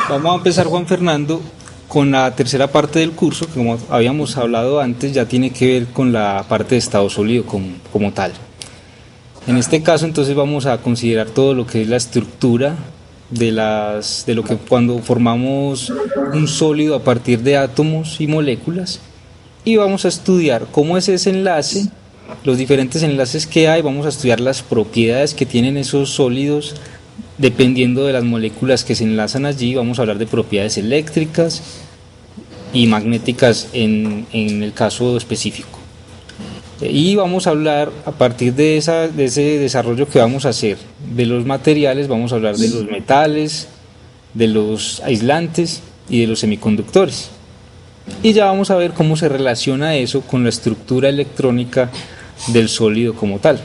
Vamos a empezar, Juan Fernando, con la tercera parte del curso, que como habíamos hablado antes, ya tiene que ver con la parte de estado sólido como tal. En este caso, entonces, vamos a considerar todo lo que es la estructura de lo que cuando formamos un sólido a partir de átomos y moléculas, y vamos a estudiar cómo es ese enlace, los diferentes enlaces que hay, vamos a estudiar las propiedades que tienen esos sólidos dependiendo de las moléculas que se enlazan allí. Vamos a hablar de propiedades eléctricas y magnéticas en el caso específico. Y vamos a hablar, a partir de ese desarrollo que vamos a hacer de los materiales, vamos a hablar de los metales, de los aislantes y de los semiconductores. Y ya vamos a ver cómo se relaciona eso con la estructura electrónica del sólido como tal.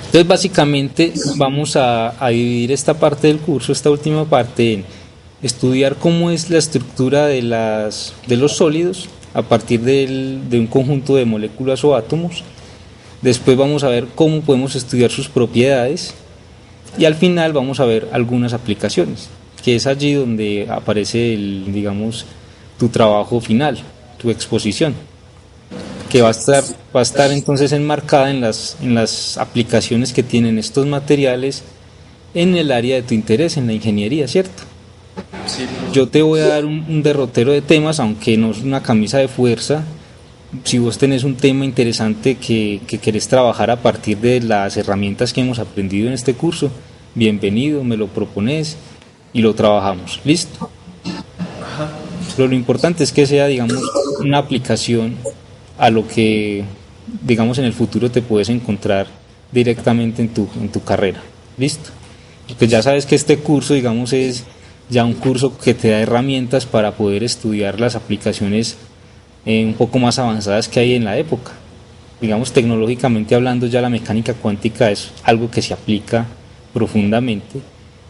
Entonces, básicamente vamos a dividir esta parte del curso, esta última parte, en estudiar cómo es la estructura de los sólidos a partir de un conjunto de moléculas o átomos. Después vamos a ver cómo podemos estudiar sus propiedades y al final vamos a ver algunas aplicaciones, que es allí donde aparece digamos, tu trabajo final, tu exposición, que va a estar entonces enmarcada en las aplicaciones que tienen estos materiales en el área de tu interés, en la ingeniería, ¿cierto? Sí. Yo te voy a dar un derrotero de temas, aunque no es una camisa de fuerza. Si vos tenés un tema interesante que querés trabajar a partir de las herramientas que hemos aprendido en este curso, bienvenido, me lo propones y lo trabajamos. ¿Listo? Ajá. Pero lo importante es que sea, digamos, una aplicación a lo que, digamos, en el futuro te puedes encontrar directamente en tu carrera. ¿Listo? Porque ya sabes que este curso, digamos, es ya un curso que te da herramientas para poder estudiar las aplicaciones un poco más avanzadas que hay en la época. Digamos, tecnológicamente hablando, ya la mecánica cuántica es algo que se aplica profundamente,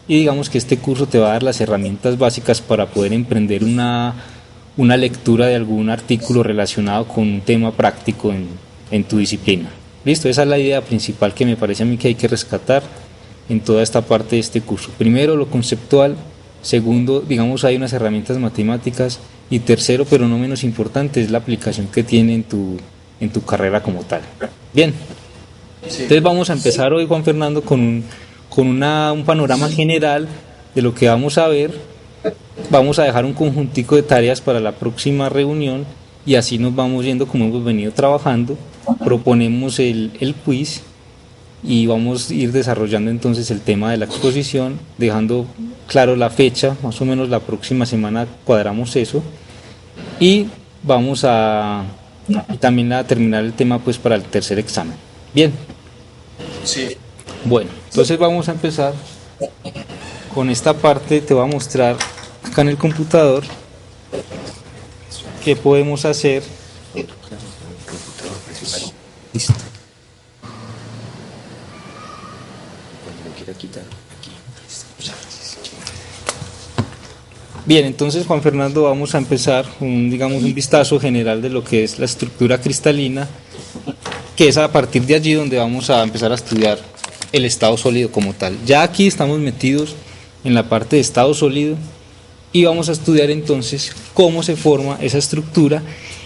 y digamos que este curso te va a dar las herramientas básicas para poder emprender una lectura de algún artículo relacionado con un tema práctico en tu disciplina. Listo, esa es la idea principal que me parece a mí que hay que rescatar en toda esta parte de este curso. Primero, lo conceptual. Segundo, digamos, hay unas herramientas matemáticas. Y tercero, pero no menos importante, es la aplicación que tiene en tu carrera como tal. Bien, Sí. entonces vamos a empezar hoy, Juan Fernando, con un panorama general de lo que vamos a ver. Vamos a dejar un conjuntico de tareas para la próxima reunión y así nos vamos yendo como hemos venido trabajando. Proponemos el quiz y vamos a ir desarrollando entonces el tema de la exposición, dejando claro la fecha, más o menos la próxima semana cuadramos eso, y vamos también a terminar el tema pues para el tercer examen. Bien, Sí. bueno, entonces vamos a empezar con esta parte. Te voy a mostrar acá en el computador qué podemos hacer. Listo. Cuando lo quiera quitar, aquí. Bien, entonces, Juan Fernando, vamos a empezar digamos, un vistazo general de lo que es la estructura cristalina, que es a partir de allí donde vamos a empezar a estudiar el estado sólido como tal. Ya aquí estamos metidos en la parte de estado sólido y vamos a estudiar entonces cómo se forma esa estructura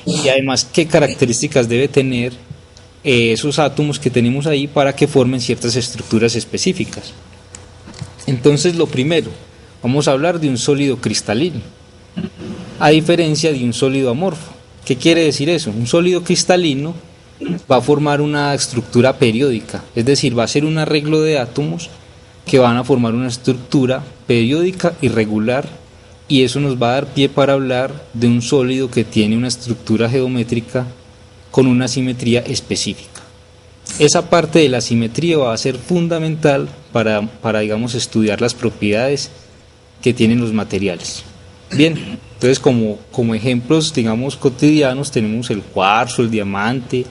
y además qué características debe tener esos átomos que tenemos ahí para que formen ciertas estructuras específicas. Entonces, lo primero, vamos a hablar de un sólido cristalino, a diferencia de un sólido amorfo. ¿Qué quiere decir eso? Un sólido cristalino va a formar una estructura periódica, es decir, va a ser un arreglo de átomos que van a formar una estructura periódica y regular, y eso nos va a dar pie para hablar de un sólido que tiene una estructura geométrica con una simetría específica. Esa parte de la simetría va a ser fundamental para digamos, estudiar las propiedades que tienen los materiales. Bien, entonces como ejemplos, digamos, cotidianos tenemos el cuarzo, el diamante,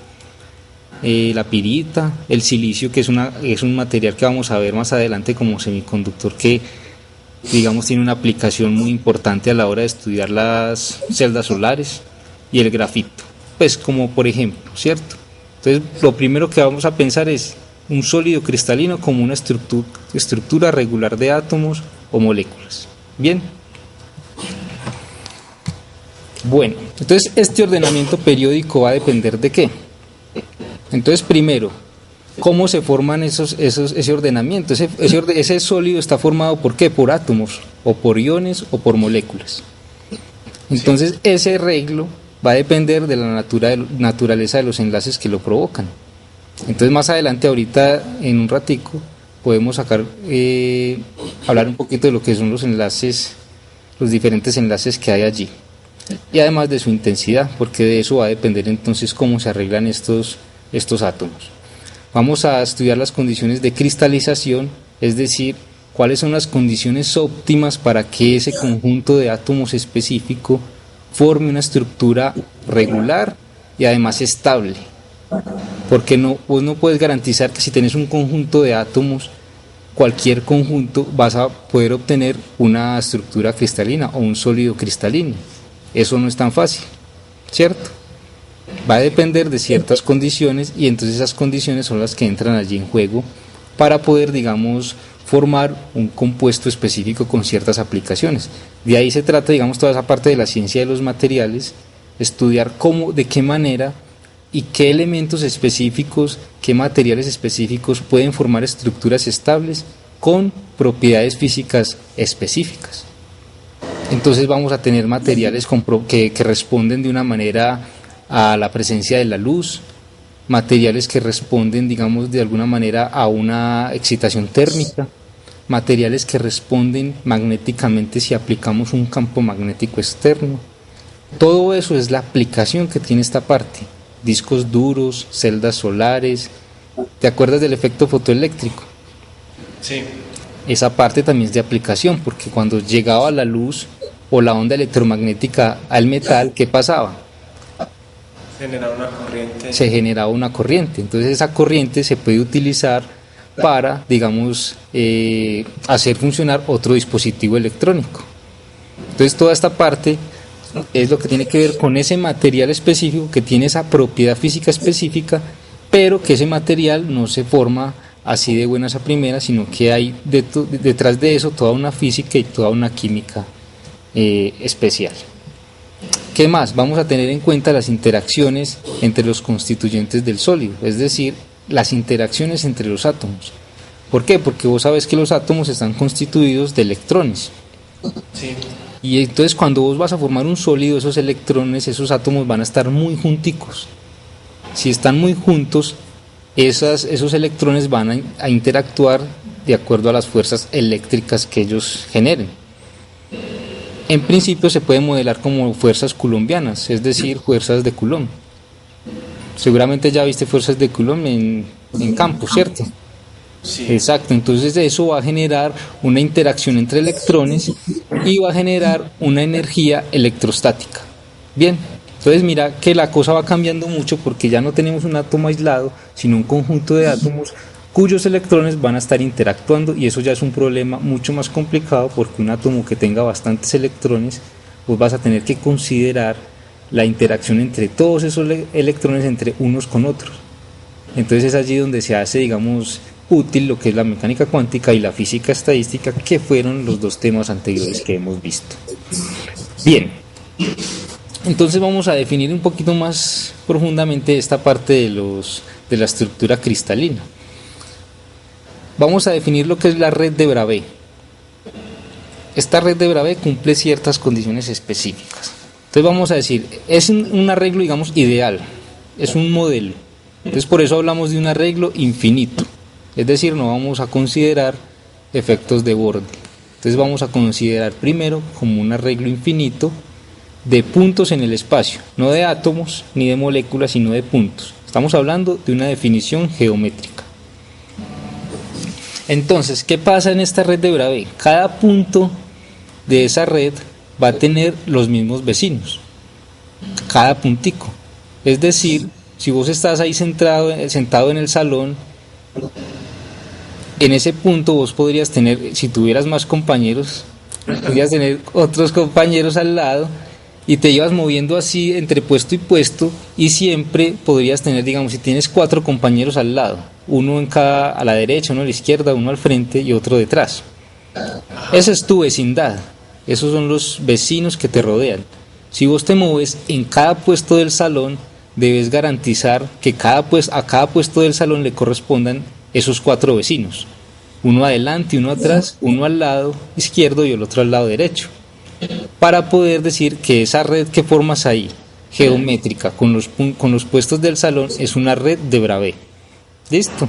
la pirita, el silicio, que es un material que vamos a ver más adelante como semiconductor, que digamos tiene una aplicación muy importante a la hora de estudiar las celdas solares, y el grafito, pues como por ejemplo, ¿cierto? Entonces lo primero que vamos a pensar es un sólido cristalino como una estructura regular de átomos o moléculas. Bien. Bueno, entonces este ordenamiento periódico va a depender de qué. Entonces, primero, ¿cómo se forman ese ordenamiento? Ese sólido está formado ¿por qué? Por átomos, o por iones, o por moléculas. Entonces, ese arreglo va a depender de la naturaleza de los enlaces que lo provocan. Entonces, más adelante, ahorita, en un ratico, podemos hablar un poquito de lo que son los enlaces, los diferentes enlaces que hay allí. Y además de su intensidad, porque de eso va a depender entonces cómo se arreglan estos átomos. Vamos a estudiar las condiciones de cristalización, es decir, cuáles son las condiciones óptimas para que ese conjunto de átomos específico forme una estructura regular y además estable. Porque vos no puedes garantizar que si tenés un conjunto de átomos, cualquier conjunto, vas a poder obtener una estructura cristalina o un sólido cristalino. Eso no es tan fácil, ¿cierto? Va a depender de ciertas condiciones y entonces esas condiciones son las que entran allí en juego para poder, digamos, formar un compuesto específico con ciertas aplicaciones. De ahí se trata, digamos, toda esa parte de la ciencia de los materiales, estudiar cómo, de qué manera y qué elementos específicos, qué materiales específicos pueden formar estructuras estables con propiedades físicas específicas. Entonces vamos a tener materiales que responden de una manera a la presencia de la luz, materiales que responden, digamos, de alguna manera a una excitación térmica, materiales que responden magnéticamente si aplicamos un campo magnético externo. Todo eso es la aplicación que tiene esta parte. Discos duros, celdas solares. ¿Te acuerdas del efecto fotoeléctrico? Sí. Esa parte también es de aplicación, porque cuando llegaba la luz o la onda electromagnética al metal, ¿qué pasaba? Se generaba una corriente. Entonces esa corriente se puede utilizar para, digamos, hacer funcionar otro dispositivo electrónico. Entonces toda esta parte es lo que tiene que ver con ese material específico que tiene esa propiedad física específica, pero que ese material no se forma así de buenas a primeras, sino que hay detrás de eso toda una física y toda una química especial. ¿Qué más? Vamos a tener en cuenta las interacciones entre los constituyentes del sólido, es decir, las interacciones entre los átomos. ¿Por qué? Porque vos sabés que los átomos están constituidos de electrones. Sí. Y entonces cuando vos vas a formar un sólido, esos electrones, esos átomos van a estar muy junticos. Si están muy juntos, esos electrones van a interactuar de acuerdo a las fuerzas eléctricas que ellos generen. En principio se puede modelar como fuerzas coulombianas, es decir, fuerzas de Coulomb. Seguramente ya viste fuerzas de Coulomb en campo, ¿cierto? Sí. Exacto, entonces eso va a generar una interacción entre electrones y va a generar una energía electrostática. Bien, entonces mira que la cosa va cambiando mucho porque ya no tenemos un átomo aislado, sino un conjunto de átomos cuyos electrones van a estar interactuando, y eso ya es un problema mucho más complicado porque un átomo que tenga bastantes electrones, pues vas a tener que considerar la interacción entre todos esos electrones entre unos con otros. Entonces es allí donde se hace, digamos, útil lo que es la mecánica cuántica y la física estadística, que fueron los dos temas anteriores que hemos visto. Bien, entonces vamos a definir un poquito más profundamente esta parte de la estructura cristalina. Vamos a definir lo que es la red de Bravais. Esta red de Bravais cumple ciertas condiciones específicas. Entonces vamos a decir, es un arreglo, digamos, ideal, es un modelo. Entonces por eso hablamos de un arreglo infinito. Es decir, no vamos a considerar efectos de borde. Entonces vamos a considerar primero como un arreglo infinito de puntos en el espacio, no de átomos ni de moléculas, sino de puntos. Estamos hablando de una definición geométrica. Entonces, ¿qué pasa en esta red de Bravais? Cada punto de esa red va a tener los mismos vecinos, cada puntico. Es decir, si vos estás ahí sentado en el salón, en ese punto vos podrías tener, si tuvieras más compañeros, podrías tener otros compañeros al lado y te ibas moviendo así entre puesto y puesto, y siempre podrías tener, digamos, si tienes 4 compañeros al lado, uno en cada, a la derecha, uno a la izquierda, uno al frente y otro detrás. Esa es tu vecindad. esos son los vecinos que te rodean. Si vos te mueves en cada puesto del salón, debes garantizar que a cada puesto del salón le correspondan esos 4 vecinos. Uno adelante, uno atrás, uno al lado izquierdo y el otro al lado derecho. Para poder decir que esa red que formas ahí, geométrica, con los puestos del salón, es una red de Bravais. ¿Listo?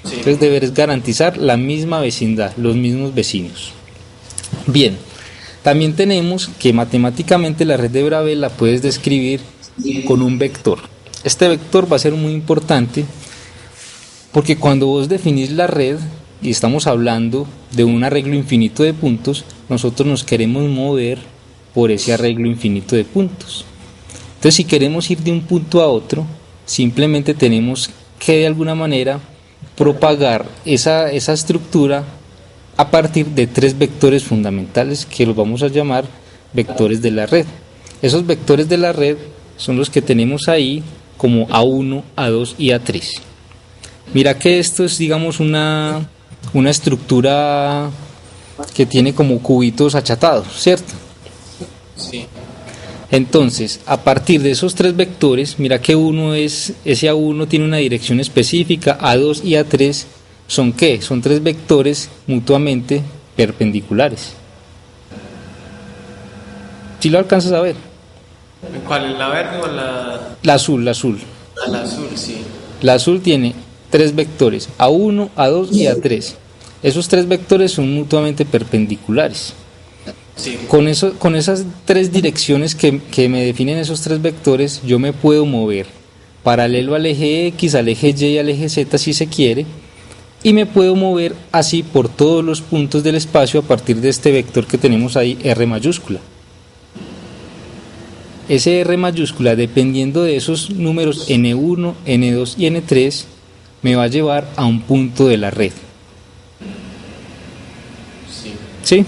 Sí. Entonces deberes garantizar la misma vecindad, los mismos vecinos. Bien, también tenemos que matemáticamente la red de Bravais la puedes describir con un vector. Este vector va a ser muy importante porque cuando vos definís la red y estamos hablando de un arreglo infinito de puntos, nosotros nos queremos mover por ese arreglo infinito de puntos. Entonces, si queremos ir de un punto a otro, simplemente tenemos que de alguna manera propagar esa estructura a partir de 3 vectores fundamentales que los vamos a llamar vectores de la red. Esos vectores de la red son los que tenemos ahí como A1, A2 y A3. Mira que esto es, digamos, una estructura que tiene como cubitos achatados, ¿cierto? Sí. Entonces, a partir de esos 3 vectores, mira que ese A1 tiene una dirección específica, A2 y A3 son ¿qué? Son 3 vectores mutuamente perpendiculares. ¿Sí lo alcanzas a ver? ¿Cuál? ¿La verde o la...? La azul. La azul, sí. La azul tiene 3 vectores, A1, A2 y A3. Esos 3 vectores son mutuamente perpendiculares. Sí. Con esas 3 direcciones que me definen esos 3 vectores, yo me puedo mover paralelo al eje X, al eje Y y al eje Z si se quiere, y me puedo mover así por todos los puntos del espacio a partir de este vector que tenemos ahí, R mayúscula. Ese R mayúscula, dependiendo de esos números N1, N2 y N3, me va a llevar a un punto de la red. Sí. ¿Sí?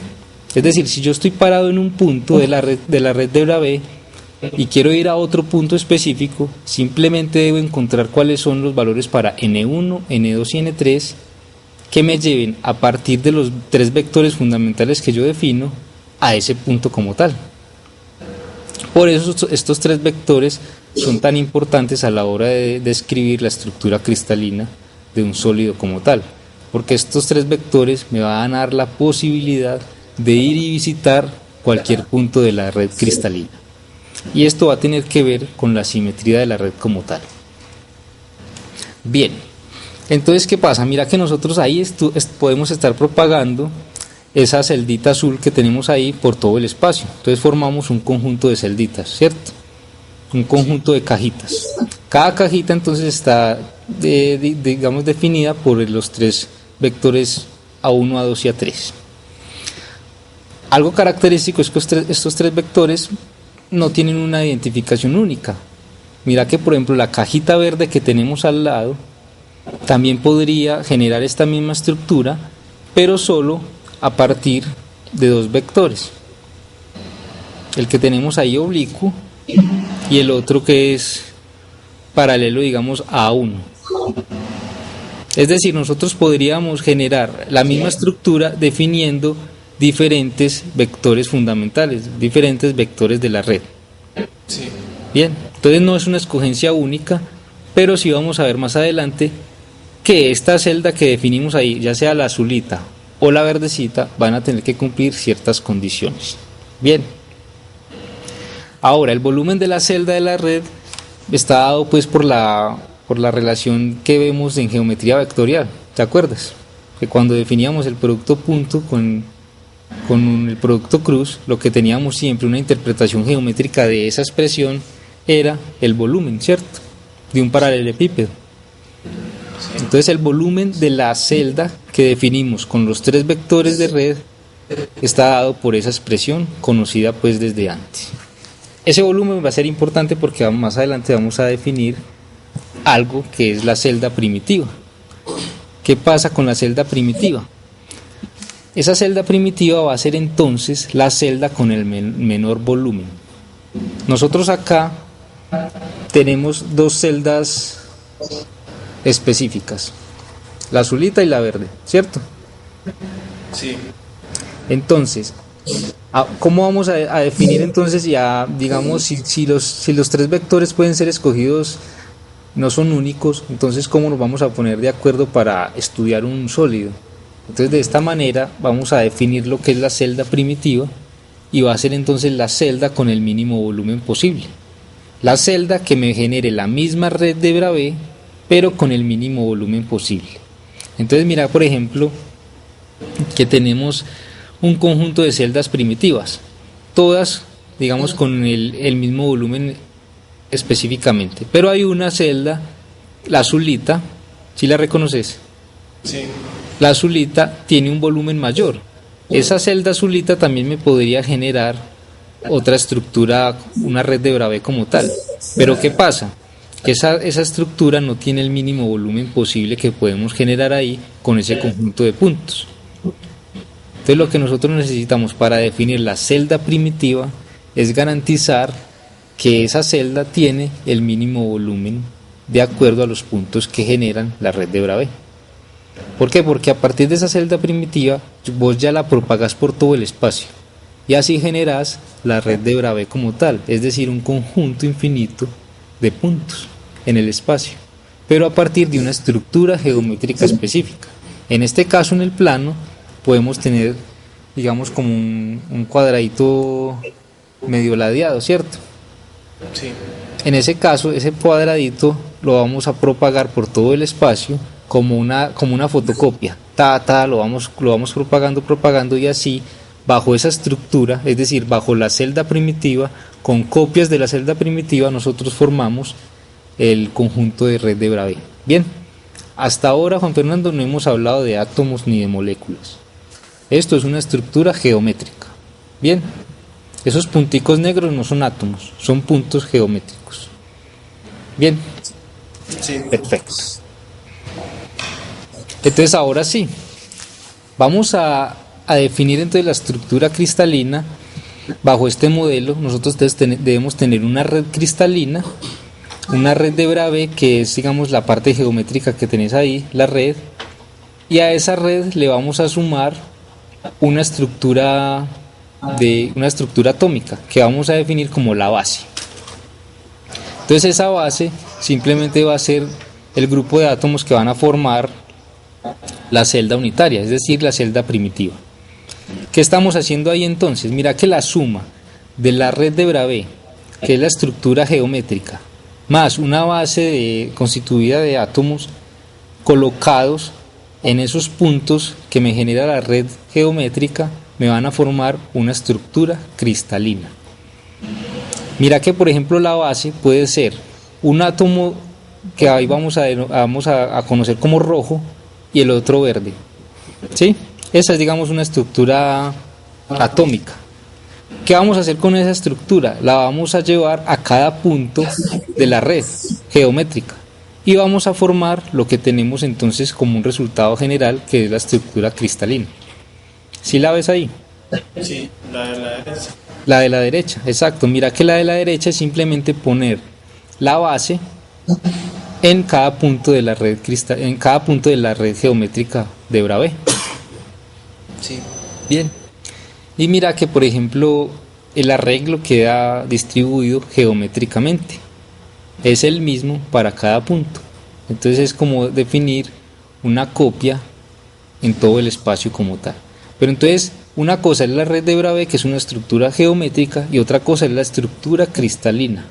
Es decir, si yo estoy parado en un punto de la red de Bravais y quiero ir a otro punto específico, simplemente debo encontrar cuáles son los valores para N1, N2 y N3 que me lleven a partir de los 3 vectores fundamentales que yo defino a ese punto como tal. Por eso estos 3 vectores son tan importantes a la hora de describir la estructura cristalina de un sólido como tal, porque estos 3 vectores me van a dar la posibilidad de ir y visitar cualquier punto de la red cristalina. Y esto va a tener que ver con la simetría de la red como tal. Bien, entonces ¿qué pasa? Mira que nosotros ahí podemos estar propagando esa celdita azul que tenemos ahí por todo el espacio. Entonces formamos un conjunto de celditas, ¿cierto? Un conjunto de cajitas. Cada cajita entonces está digamos definida por los 3 vectores A1, A2 y A3. Algo característico es que estos 3 vectores no tienen una identificación única. Mira que por ejemplo la cajita verde que tenemos al lado también podría generar esta misma estructura, pero solo a partir de 2 vectores. El que tenemos ahí oblicuo y el otro que es paralelo, digamos, a A1. Es decir, nosotros podríamos generar la misma estructura definiendo diferentes vectores fundamentales, diferentes vectores de la red. Sí. Bien, entonces no es una escogencia única, pero sí vamos a ver más adelante que esta celda que definimos ahí, ya sea la azulita o la verdecita, van a tener que cumplir ciertas condiciones. Bien, ahora el volumen de la celda de la red está dado pues por la relación que vemos en geometría vectorial. ¿Te acuerdas? Que cuando definíamos el producto punto con el producto cruz, lo que teníamos siempre una interpretación geométrica de esa expresión era el volumen, ¿cierto? De un paralelepípedo. Entonces el volumen de la celda que definimos con los 3 vectores de red está dado por esa expresión conocida pues desde antes. Ese volumen va a ser importante porque más adelante vamos a definir algo que es la celda primitiva. ¿Qué pasa con la celda primitiva? Esa celda primitiva va a ser entonces la celda con el menor volumen. Nosotros acá tenemos 2 celdas específicas, la azulita y la verde, ¿cierto? Sí. Entonces, ¿Cómo vamos a definir entonces ya, digamos, si los tres vectores pueden ser escogidos, no son únicos, entonces cómo nos vamos a poner de acuerdo para estudiar un sólido? Entonces de esta manera vamos a definir lo que es la celda primitiva y va a ser entonces la celda con el mínimo volumen posible. La celda que me genere la misma red de Bravais, pero con el mínimo volumen posible. Entonces mira, por ejemplo, que tenemos un conjunto de celdas primitivas, todas, digamos, con el mismo volumen específicamente. Pero hay una celda, la azulita, ¿si la reconoces? Sí. La azulita tiene un volumen mayor. Esa celda azulita también me podría generar otra estructura, una red de Bravais como tal. Pero ¿qué pasa? Que esa estructura no tiene el mínimo volumen posible que podemos generar ahí con ese conjunto de puntos. Entonces lo que nosotros necesitamos para definir la celda primitiva es garantizar que esa celda tiene el mínimo volumen de acuerdo a los puntos que generan la red de Bravais. ¿Por qué? Porque a partir de esa celda primitiva vos ya la propagas por todo el espacio y así generas la red de Bravais como tal, es decir, un conjunto infinito de puntos en el espacio, pero a partir de una estructura geométrica específica. En este caso, en el plano, podemos tener, digamos, como un cuadradito medio ladeado, ¿cierto? Sí. En ese caso, ese cuadradito lo vamos a propagar por todo el espacio como una fotocopia. Lo vamos propagando y así, bajo esa estructura, es decir, bajo la celda primitiva, con copias de la celda primitiva, nosotros formamos el conjunto de red de Bravais. Bien, hasta ahora, Juan Fernando, no hemos hablado de átomos ni de moléculas. Esto es una estructura geométrica. Bien, esos punticos negros no son átomos, son puntos geométricos. Bien, Sí. perfecto. Entonces ahora sí, vamos a definir entonces la estructura cristalina. Bajo este modelo nosotros debemos tener una red cristalina, una red de Bravais, que es, digamos, la parte geométrica que tenés ahí, la red, y a esa red le vamos a sumar una estructura atómica que vamos a definir como la base. Entonces esa base simplemente va a ser el grupo de átomos que van a formar la celda unitaria, es decir, la celda primitiva. ¿Qué estamos haciendo ahí entonces? Mira que la suma de la red de Bravais, que es la estructura geométrica, más una base constituida de átomos colocados en esos puntos que me genera la red geométrica, me van a formar una estructura cristalina. Mira que, por ejemplo, la base puede ser un átomo que ahí vamos a conocer como rojo y el otro verde, ¿sí? Esa es, digamos, una estructura atómica. ¿Qué vamos a hacer con esa estructura? La vamos a llevar a cada punto de la red geométrica y vamos a formar lo que tenemos entonces como un resultado general, que es la estructura cristalina. ¿Sí la ves ahí? Sí, la de la derecha. La de la derecha, exacto. Mira que la de la derecha es simplemente poner la base en cada punto de la red en cada punto de la red geométrica de Bravais. Sí. Bien. Y mira que, por ejemplo, el arreglo queda distribuido geométricamente. Es el mismo para cada punto. Entonces es como definir una copia en todo el espacio como tal. Pero entonces, una cosa es la red de Bravais, que es una estructura geométrica, y otra cosa es la estructura cristalina.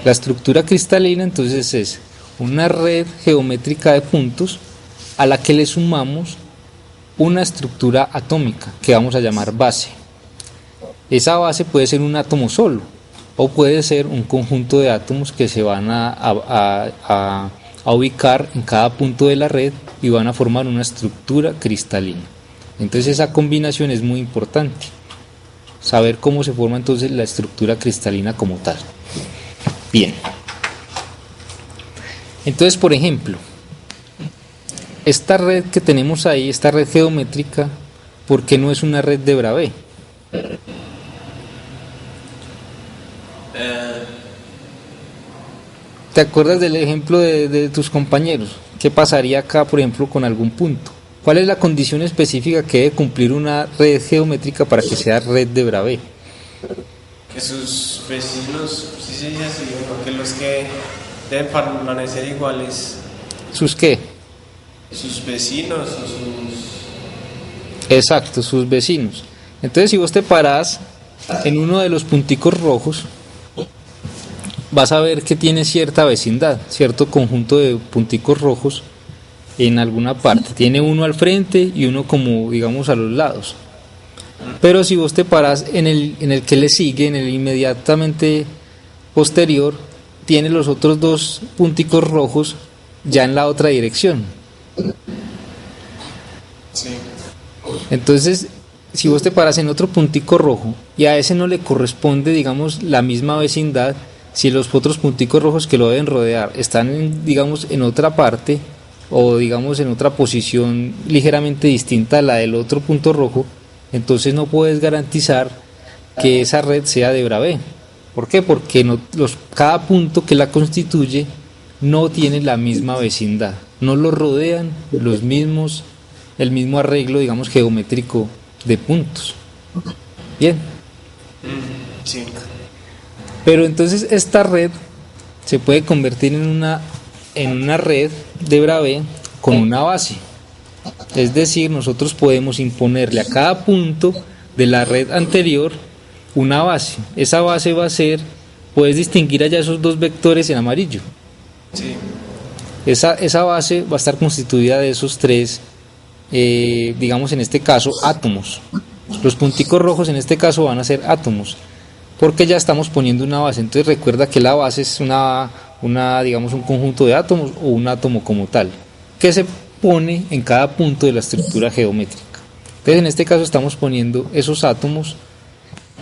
La estructura cristalina entonces es una red geométrica de puntos a la que le sumamos una estructura atómica que vamos a llamar base. Esa base puede ser un átomo solo o puede ser un conjunto de átomos que se van a ubicar en cada punto de la red y van a formar una estructura cristalina. Entonces esa combinación es muy importante, saber cómo se forma entonces la estructura cristalina como tal. Bien, entonces, por ejemplo, esta red que tenemos ahí, esta red geométrica, ¿por qué no es una red de Bravais? ¿Te acuerdas del ejemplo de tus compañeros? ¿Qué pasaría acá, por ejemplo, con algún punto? ¿Cuál es la condición específica que debe cumplir una red geométrica para que sea red de Bravais? Que sus vecinos, sí se dice así, ¿no? Que los que deben permanecer iguales, ¿Sus qué? sus vecinos o sus... Exacto, sus vecinos. Entonces, si vos te parás en uno de los punticos rojos, vas a ver que tiene cierta vecindad, cierto conjunto de punticos rojos en alguna parte. Tiene uno al frente y uno como, digamos, a los lados. Pero si vos te parás en el que le sigue, en el inmediatamente posterior, tiene los otros dos punticos rojos ya en la otra dirección. Sí. Entonces, si vos te paras en otro puntico rojo y a ese no le corresponde, digamos, la misma vecindad, si los otros punticos rojos que lo deben rodear están, digamos, en otra parte o, digamos, en otra posición ligeramente distinta a la del otro punto rojo, entonces no puedes garantizar que esa red sea de Bravais. ¿Por qué? Porque cada punto que la constituye no tiene la misma vecindad, no lo rodean el mismo arreglo, digamos, geométrico de puntos. Bien. Sí. Pero entonces esta red se puede convertir en una red de Bravais con una base. Es decir, nosotros podemos imponerle a cada punto de la red anterior una base. Esa base va a ser, puedes distinguir allá esos dos vectores en amarillo. Sí. Esa base va a estar constituida de esos tres, digamos en este caso, átomos. Los punticos rojos en este caso van a ser átomos, porque ya estamos poniendo una base. Entonces recuerda que la base es digamos, un conjunto de átomos o un átomo como tal, que se pone en cada punto de la estructura geométrica. Entonces en este caso estamos poniendo esos átomos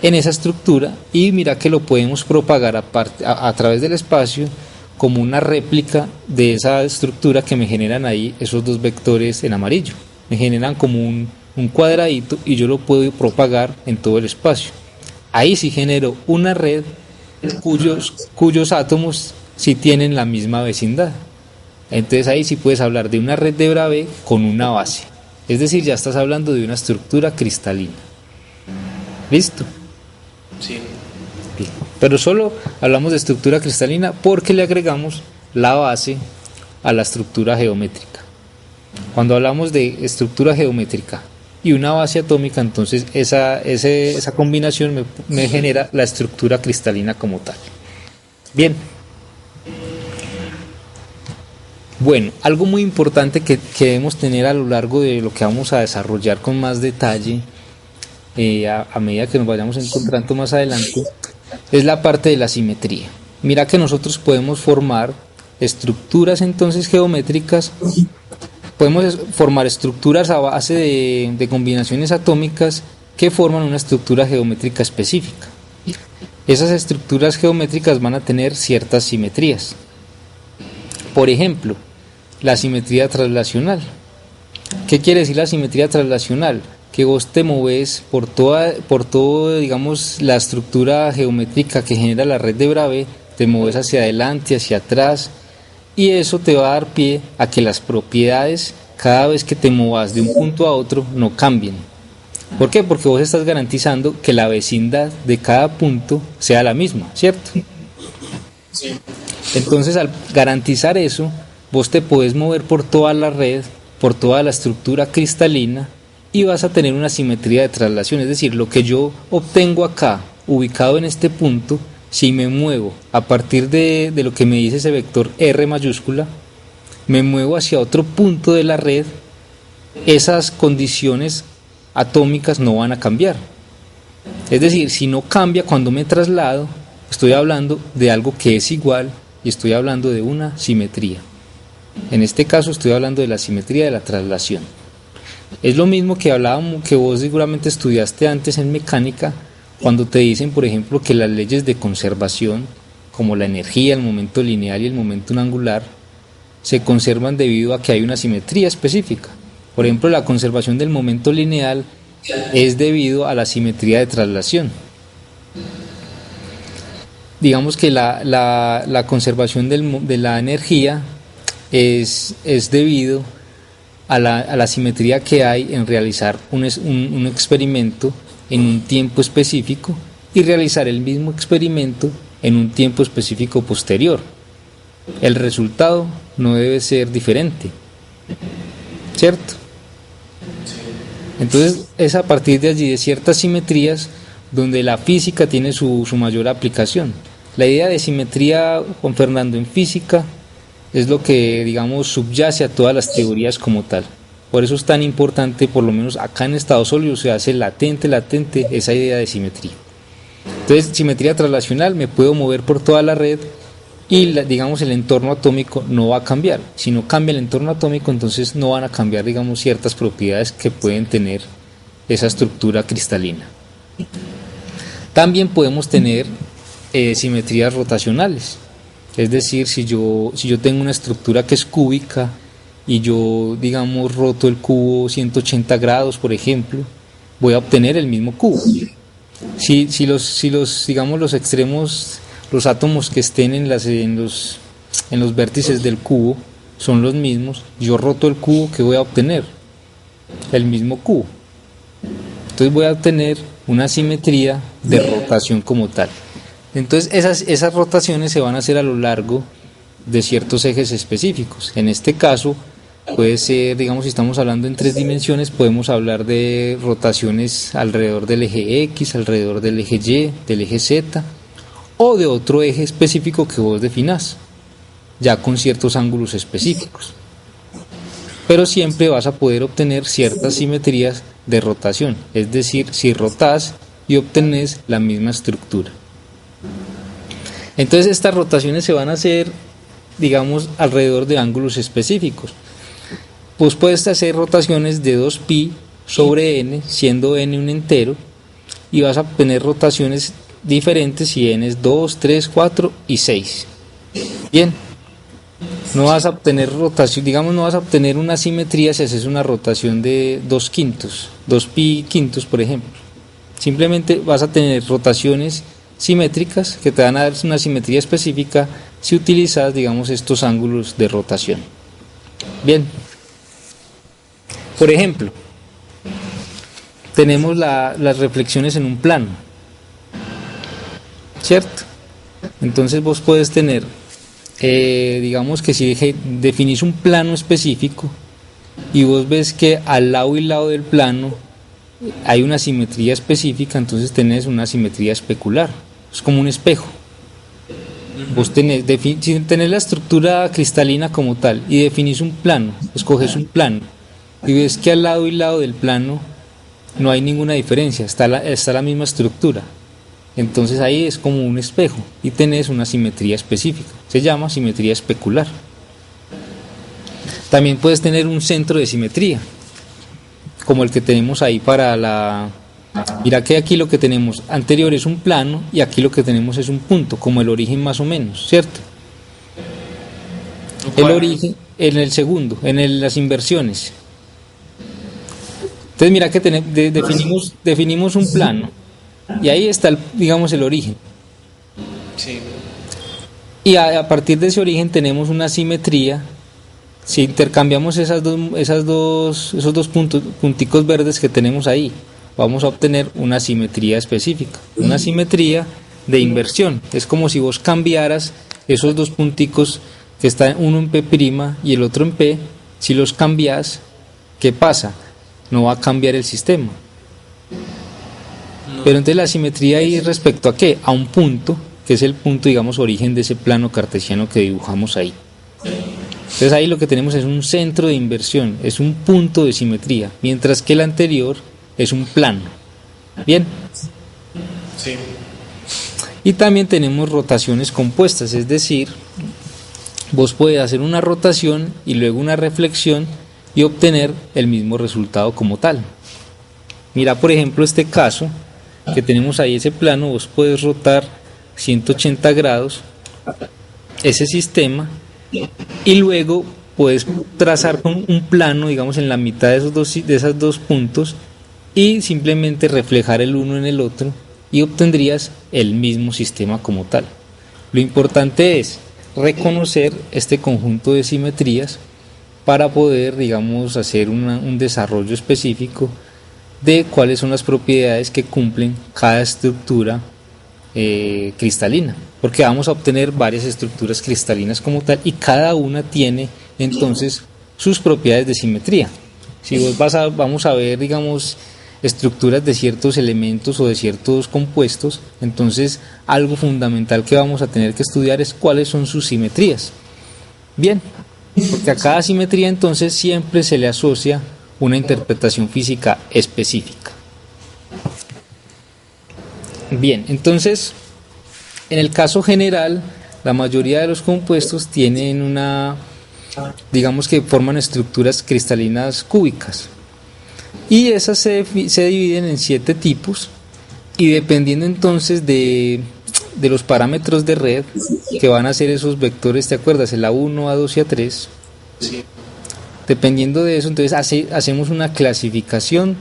en esa estructura y mira que lo podemos propagar a través del espacio como una réplica de esa estructura que me generan ahí esos dos vectores en amarillo. Me generan como un cuadradito y yo lo puedo propagar en todo el espacio. Ahí sí genero una red cuyos átomos sí tienen la misma vecindad. Entonces ahí sí puedes hablar de una red de Bravais con una base. Es decir, ya estás hablando de una estructura cristalina. ¿Listo? Sí. Bien. Pero solo hablamos de estructura cristalina porque le agregamos la base a la estructura geométrica. Cuando hablamos de estructura geométrica y una base atómica, entonces esa combinación me genera la estructura cristalina como tal. Bien. Bueno, algo muy importante que debemos tener a lo largo de lo que vamos a desarrollar con más detalle a medida que nos vayamos encontrando más adelante es la parte de la simetría. Mira que nosotros podemos formar estructuras entonces geométricas, podemos formar estructuras a base de combinaciones atómicas que forman una estructura geométrica específica. Esas estructuras geométricas van a tener ciertas simetrías. Por ejemplo, la simetría traslacional. ¿Qué quiere decir la simetría traslacional? Que vos te moves por todo, digamos, la estructura geométrica que genera la red de Bravais, te mueves hacia adelante, hacia atrás, y eso te va a dar pie a que las propiedades, cada vez que te movas de un punto a otro, no cambien. ¿Por qué? Porque vos estás garantizando que la vecindad de cada punto sea la misma, ¿cierto? Sí. Entonces, al garantizar eso, vos te podés mover por toda la red, por toda la estructura cristalina, y vas a tener una simetría de traslación. Es decir, lo que yo obtengo acá, ubicado en este punto, si me muevo a partir de lo que me dice ese vector R mayúscula, me muevo hacia otro punto de la red, esas condiciones atómicas no van a cambiar. Es decir, si no cambia cuando me traslado, estoy hablando de algo que es igual y estoy hablando de una simetría. En este caso estoy hablando de la simetría de la traslación. Es lo mismo que hablábamos, que vos seguramente estudiaste antes en mecánica, cuando te dicen, por ejemplo, que las leyes de conservación, como la energía, el momento lineal y el momento angular, se conservan debido a que hay una simetría específica. Por ejemplo, la conservación del momento lineal es debido a la simetría de traslación. Digamos que la conservación de la energía es debido a la simetría que hay en realizar un experimento en un tiempo específico y realizar el mismo experimento en un tiempo específico posterior. El resultado no debe ser diferente, ¿cierto? Entonces es a partir de allí, de ciertas simetrías, donde la física tiene su mayor aplicación. La idea de simetría, Juan Fernando, en física es lo que, digamos, subyace a todas las teorías como tal. Por eso es tan importante, por lo menos acá en estado sólido se hace latente esa idea de simetría. Entonces, simetría translacional, me puedo mover por toda la red y, digamos, el entorno atómico no va a cambiar. Si no cambia el entorno atómico, entonces no van a cambiar, digamos, ciertas propiedades que pueden tener esa estructura cristalina. También podemos tener simetrías rotacionales. Es decir, si yo tengo una estructura que es cúbica y yo, digamos, roto el cubo 180 grados, por ejemplo, voy a obtener el mismo cubo. Si los digamos, los extremos, los átomos que estén en los vértices del cubo son los mismos, yo roto el cubo, ¿qué voy a obtener? El mismo cubo. Entonces voy a obtener una simetría de rotación como tal. Entonces esas rotaciones se van a hacer a lo largo de ciertos ejes específicos. En este caso puede ser, digamos, si estamos hablando en 3 dimensiones, podemos hablar de rotaciones alrededor del eje X, alrededor del eje Y, del eje Z, o de otro eje específico que vos definás, ya con ciertos ángulos específicos. Pero siempre vas a poder obtener ciertas simetrías de rotación, es decir, si rotás y obtenés la misma estructura. Entonces estas rotaciones se van a hacer, digamos, alrededor de ángulos específicos. Pues puedes hacer rotaciones de 2pi sobre n, siendo n un entero, y vas a obtener rotaciones diferentes si n es 2, 3, 4 y 6. Bien, no vas a obtener rotación, digamos, no vas a obtener una simetría si haces una rotación de 2 quintos, 2pi quintos, por ejemplo. Simplemente vas a tener rotaciones simétricas que te van a dar una simetría específica si utilizas, digamos, estos ángulos de rotación. Bien, por ejemplo, tenemos las reflexiones en un plano, ¿cierto? Entonces vos puedes tener, digamos que si definís un plano específico y vos ves que al lado y lado del plano hay una simetría específica, entonces tenés una simetría especular. Es como un espejo. Vos si tenés la estructura cristalina como tal y definís un plano, escoges un plano y ves que al lado y lado del plano no hay ninguna diferencia, está la misma estructura. Entonces ahí es como un espejo y tenés una simetría específica. Se llama simetría especular. También puedes tener un centro de simetría, como el que tenemos ahí para la... Mira que aquí lo que tenemos anterior es un plano y aquí lo que tenemos es un punto, como el origen más o menos, ¿cierto? El origen en el segundo, las inversiones. Entonces mira que definimos un plano y ahí está, digamos, el origen. Sí. Y a partir de ese origen tenemos una simetría. Si intercambiamos esos dos punticos verdes que tenemos ahí, vamos a obtener una simetría específica, una simetría de inversión. Es como si vos cambiaras esos dos punticos que están uno en P' y el otro en P. Si los cambias, ¿qué pasa? No va a cambiar el sistema. No. Pero entonces la simetría ahí respecto a ¿qué? A un punto, que es el punto, digamos, origen de ese plano cartesiano que dibujamos ahí. Entonces ahí lo que tenemos es un centro de inversión, es un punto de simetría, mientras que el anterior es un plano. Bien. Sí. Y también tenemos rotaciones compuestas, es decir, vos puedes hacer una rotación y luego una reflexión y obtener el mismo resultado como tal. Mira, por ejemplo, este caso que tenemos ahí, ese plano, vos puedes rotar 180 grados ese sistema y luego puedes trazar con un plano, digamos, en la mitad de esos dos puntos y simplemente reflejar el uno en el otro y obtendrías el mismo sistema como tal. Lo importante es reconocer este conjunto de simetrías para poder, digamos, hacer un desarrollo específico de cuáles son las propiedades que cumplen cada estructura cristalina, porque vamos a obtener varias estructuras cristalinas como tal y cada una tiene entonces sus propiedades de simetría. Si vos vamos a ver, digamos, estructuras de ciertos elementos o de ciertos compuestos, entonces algo fundamental que vamos a tener que estudiar es cuáles son sus simetrías. Bien, porque a cada simetría entonces siempre se le asocia una interpretación física específica. Bien, entonces, en el caso general, la mayoría de los compuestos tienen digamos que forman estructuras cristalinas cúbicas. Y esas se dividen en 7 tipos, y dependiendo entonces de los parámetros de red, que van a ser esos vectores, ¿te acuerdas? El A1, A2 y A3. Sí. Dependiendo de eso, entonces hacemos una clasificación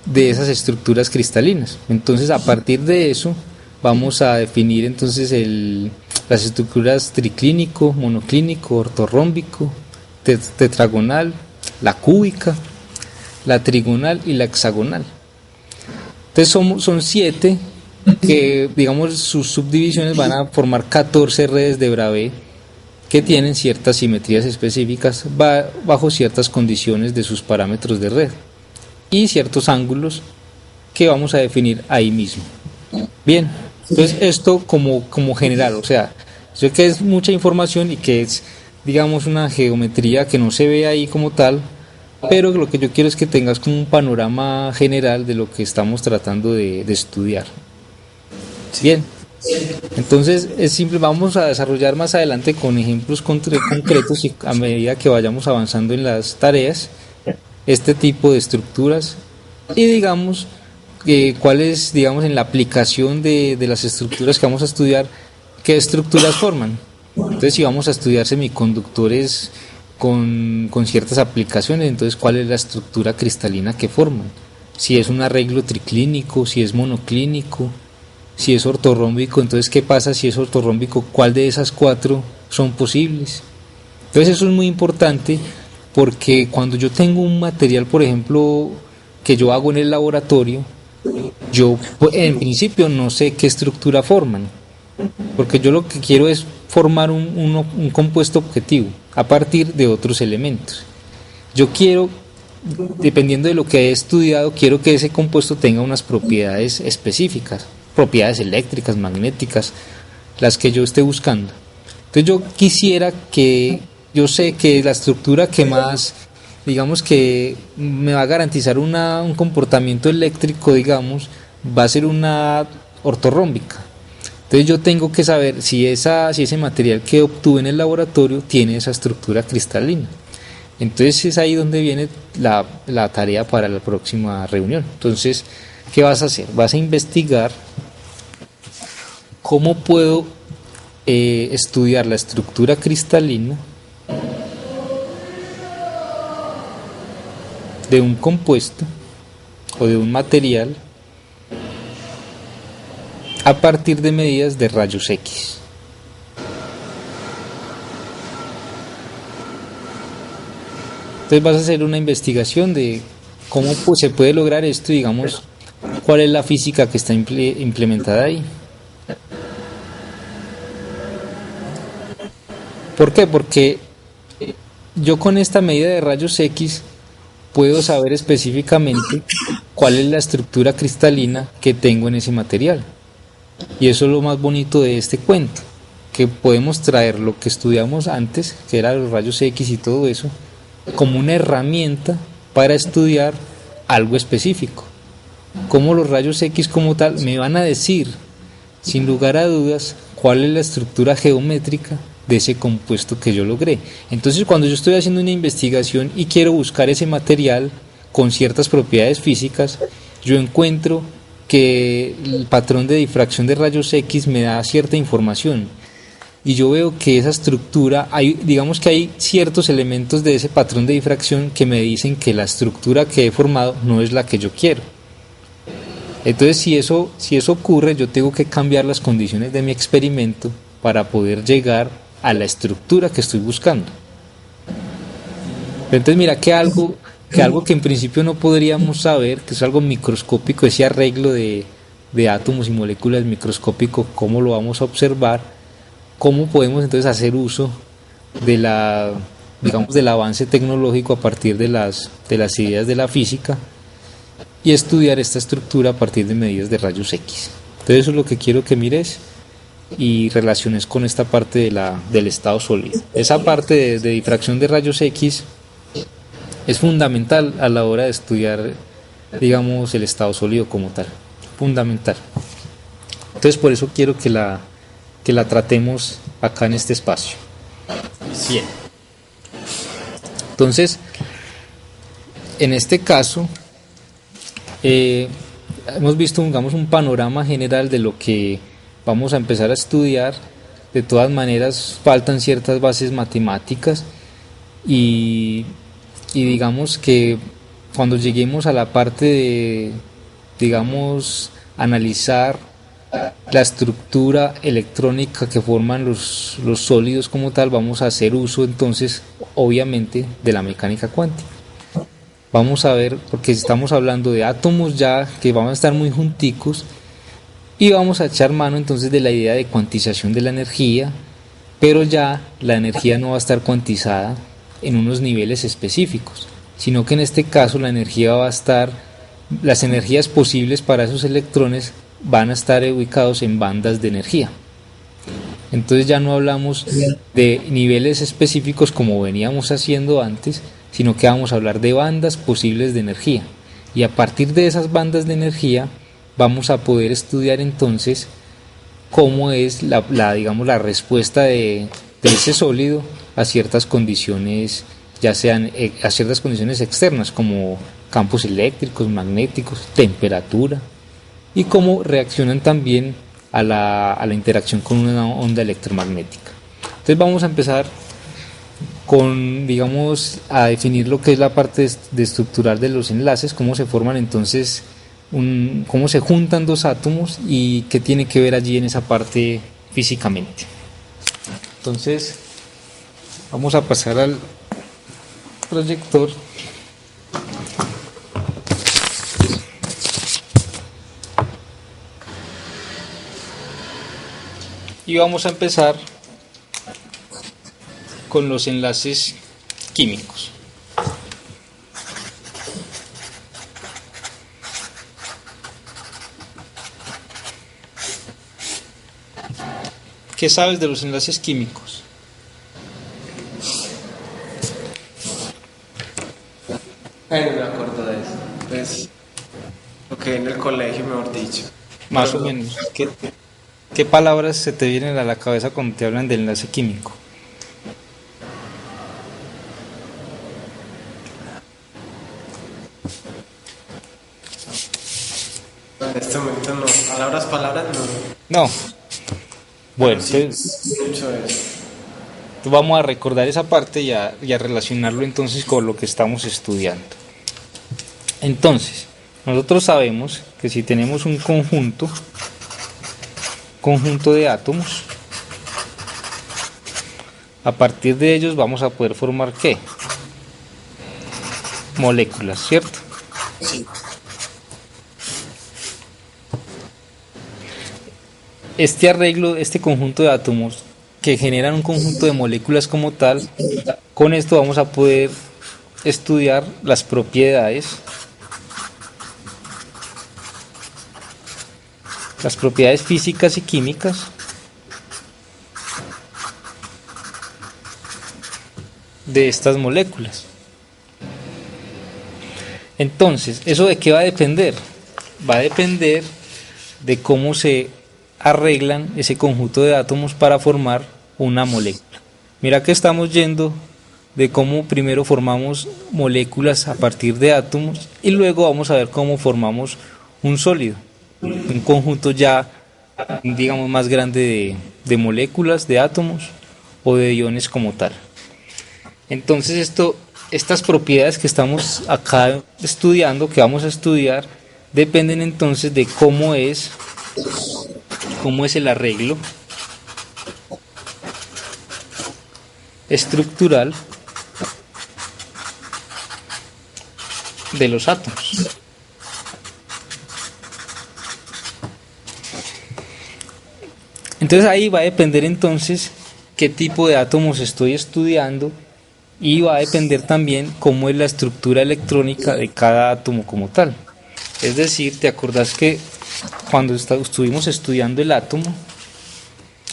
de esas estructuras cristalinas. Entonces, a partir de eso, vamos a definir entonces las estructuras triclínico, monoclínico, ortorrómbico, tetragonal, la cúbica, la trigonal y la hexagonal. Entonces son 7 que, digamos, sus subdivisiones van a formar 14 redes de Bravais que tienen ciertas simetrías específicas bajo ciertas condiciones de sus parámetros de red y ciertos ángulos que vamos a definir ahí mismo. Bien, entonces esto como general, o sea, sé que es mucha información y que es, digamos, una geometría que no se ve ahí como tal, pero lo que yo quiero es que tengas como un panorama general de lo que estamos tratando de estudiar. Bien, entonces es simple, vamos a desarrollar más adelante con ejemplos concretos y a medida que vayamos avanzando en las tareas, este tipo de estructuras y digamos cuál es, digamos, en la aplicación de las estructuras que vamos a estudiar, qué estructuras forman. Entonces, si vamos a estudiar semiconductores con ciertas aplicaciones, entonces cuál es la estructura cristalina que forman, si es un arreglo triclínico, si es monoclínico, si es ortorrómbico, entonces qué pasa si es ortorrómbico, cuál de esas 4 son posibles. Entonces eso es muy importante porque cuando yo tengo un material, por ejemplo, que yo hago en el laboratorio, yo en principio no sé qué estructura forman, porque yo lo que quiero es formar un compuesto objetivo a partir de otros elementos. Yo quiero, dependiendo de lo que he estudiado, quiero que ese compuesto tenga unas propiedades específicas, propiedades eléctricas, magnéticas, las que yo esté buscando. Entonces yo quisiera yo sé que la estructura que más, digamos, que me va a garantizar un comportamiento eléctrico, digamos, va a ser una ortorrómbica. Entonces yo tengo que saber si ese material que obtuve en el laboratorio tiene esa estructura cristalina. Entonces es ahí donde viene la tarea para la próxima reunión. Entonces, ¿qué vas a hacer? Vas a investigar cómo puedo estudiar la estructura cristalina de un compuesto o de un material a partir de medidas de rayos X. Entonces vas a hacer una investigación de cómo se puede lograr esto, digamos, cuál es la física que está implementada ahí. ¿Por qué? Porque yo con esta medida de rayos X puedo saber específicamente cuál es la estructura cristalina que tengo en ese material. Y eso es lo más bonito de este cuento, que podemos traer lo que estudiamos antes, que eran los rayos X y todo eso, como una herramienta para estudiar algo específico. Como los rayos X como tal me van a decir, sin lugar a dudas, cuál es la estructura geométrica de ese compuesto que yo logré. Entonces, cuando yo estoy haciendo una investigación y quiero buscar ese material con ciertas propiedades físicas, yo encuentro que el patrón de difracción de rayos X me da cierta información y yo veo que esa estructura, digamos que hay ciertos elementos de ese patrón de difracción que me dicen que la estructura que he formado no es la que yo quiero. Entonces, si eso ocurre, yo tengo que cambiar las condiciones de mi experimento para poder llegar a la estructura que estoy buscando. Entonces mira que algo que en principio no podríamos saber, que es algo microscópico, ese arreglo de átomos y moléculas microscópico, cómo lo vamos a observar, cómo podemos entonces hacer uso de la, digamos, del avance tecnológico a partir de las ideas de la física y estudiar esta estructura a partir de medidas de rayos X. Entonces eso es lo que quiero que mires y relaciones con esta parte del estado sólido. Esa parte de difracción de rayos X es fundamental a la hora de estudiar, digamos, el estado sólido como tal. Fundamental. Entonces por eso quiero que la tratemos acá en este espacio. Bien. Entonces, en este caso, hemos visto, digamos, un panorama general de lo que vamos a empezar a estudiar. De todas maneras, faltan ciertas bases matemáticas y digamos que cuando lleguemos a la parte de, digamos, analizar la estructura electrónica que forman los sólidos como tal, vamos a hacer uso entonces, obviamente, de la mecánica cuántica. Vamos a ver, porque estamos hablando de átomos ya que van a estar muy junticos, y vamos a echar mano entonces de la idea de cuantización de la energía, pero ya la energía no va a estar cuantizada en unos niveles específicos, sino que en este caso la energía va a estar, las energías posibles para esos electrones van a estar ubicados en bandas de energía. Entonces ya no hablamos de niveles específicos como veníamos haciendo antes, sino que vamos a hablar de bandas posibles de energía. Y a partir de esas bandas de energía vamos a poder estudiar entonces cómo es digamos, la respuesta de ese sólido a ciertas condiciones, ya sean a ciertas condiciones externas como campos eléctricos, magnéticos, temperatura, y cómo reaccionan también a la interacción con una onda electromagnética. Entonces vamos a empezar con, digamos, a definir lo que es la parte de estructural de los enlaces, cómo se forman entonces, cómo se juntan dos átomos y qué tiene que ver allí en esa parte físicamente. Entonces vamos a pasar al proyector. Y vamos a empezar con los enlaces químicos. ¿Qué sabes de los enlaces químicos? Ay, no me acuerdo de eso. Pues, lo que en el colegio, mejor dicho. Más o menos. ¿Qué palabras se te vienen a la cabeza cuando te hablan de enlace químico? En este momento no. Palabras no. No. Bueno, Sí, entonces mucho eso. vamos a recordar esa parte y a relacionarlo entonces con lo que estamos estudiando. Entonces, nosotros sabemos que si tenemos un conjunto de átomos, a partir de ellos vamos a poder formar ¿qué? Moléculas, ¿cierto? Sí. Este arreglo, este conjunto de átomos que generan un conjunto de moléculas como tal, con esto vamos a poder estudiar las propiedades físicas y químicas de estas moléculas. Entonces, ¿eso de qué va a depender? Va a depender de cómo se arreglan ese conjunto de átomos para formar una molécula. Mira que estamos yendo de cómo primero formamos moléculas a partir de átomos y luego vamos a ver cómo formamos un sólido, un conjunto ya, digamos, más grande de moléculas, de átomos o de iones como tal. Entonces estas propiedades que estamos acá estudiando, que vamos a estudiar, dependen entonces de cómo es el arreglo estructural de los átomos. Entonces ahí va a depender entonces qué tipo de átomos estoy estudiando y va a depender también cómo es la estructura electrónica de cada átomo como tal. Es decir, ¿te acordás que cuando estuvimos estudiando el átomo,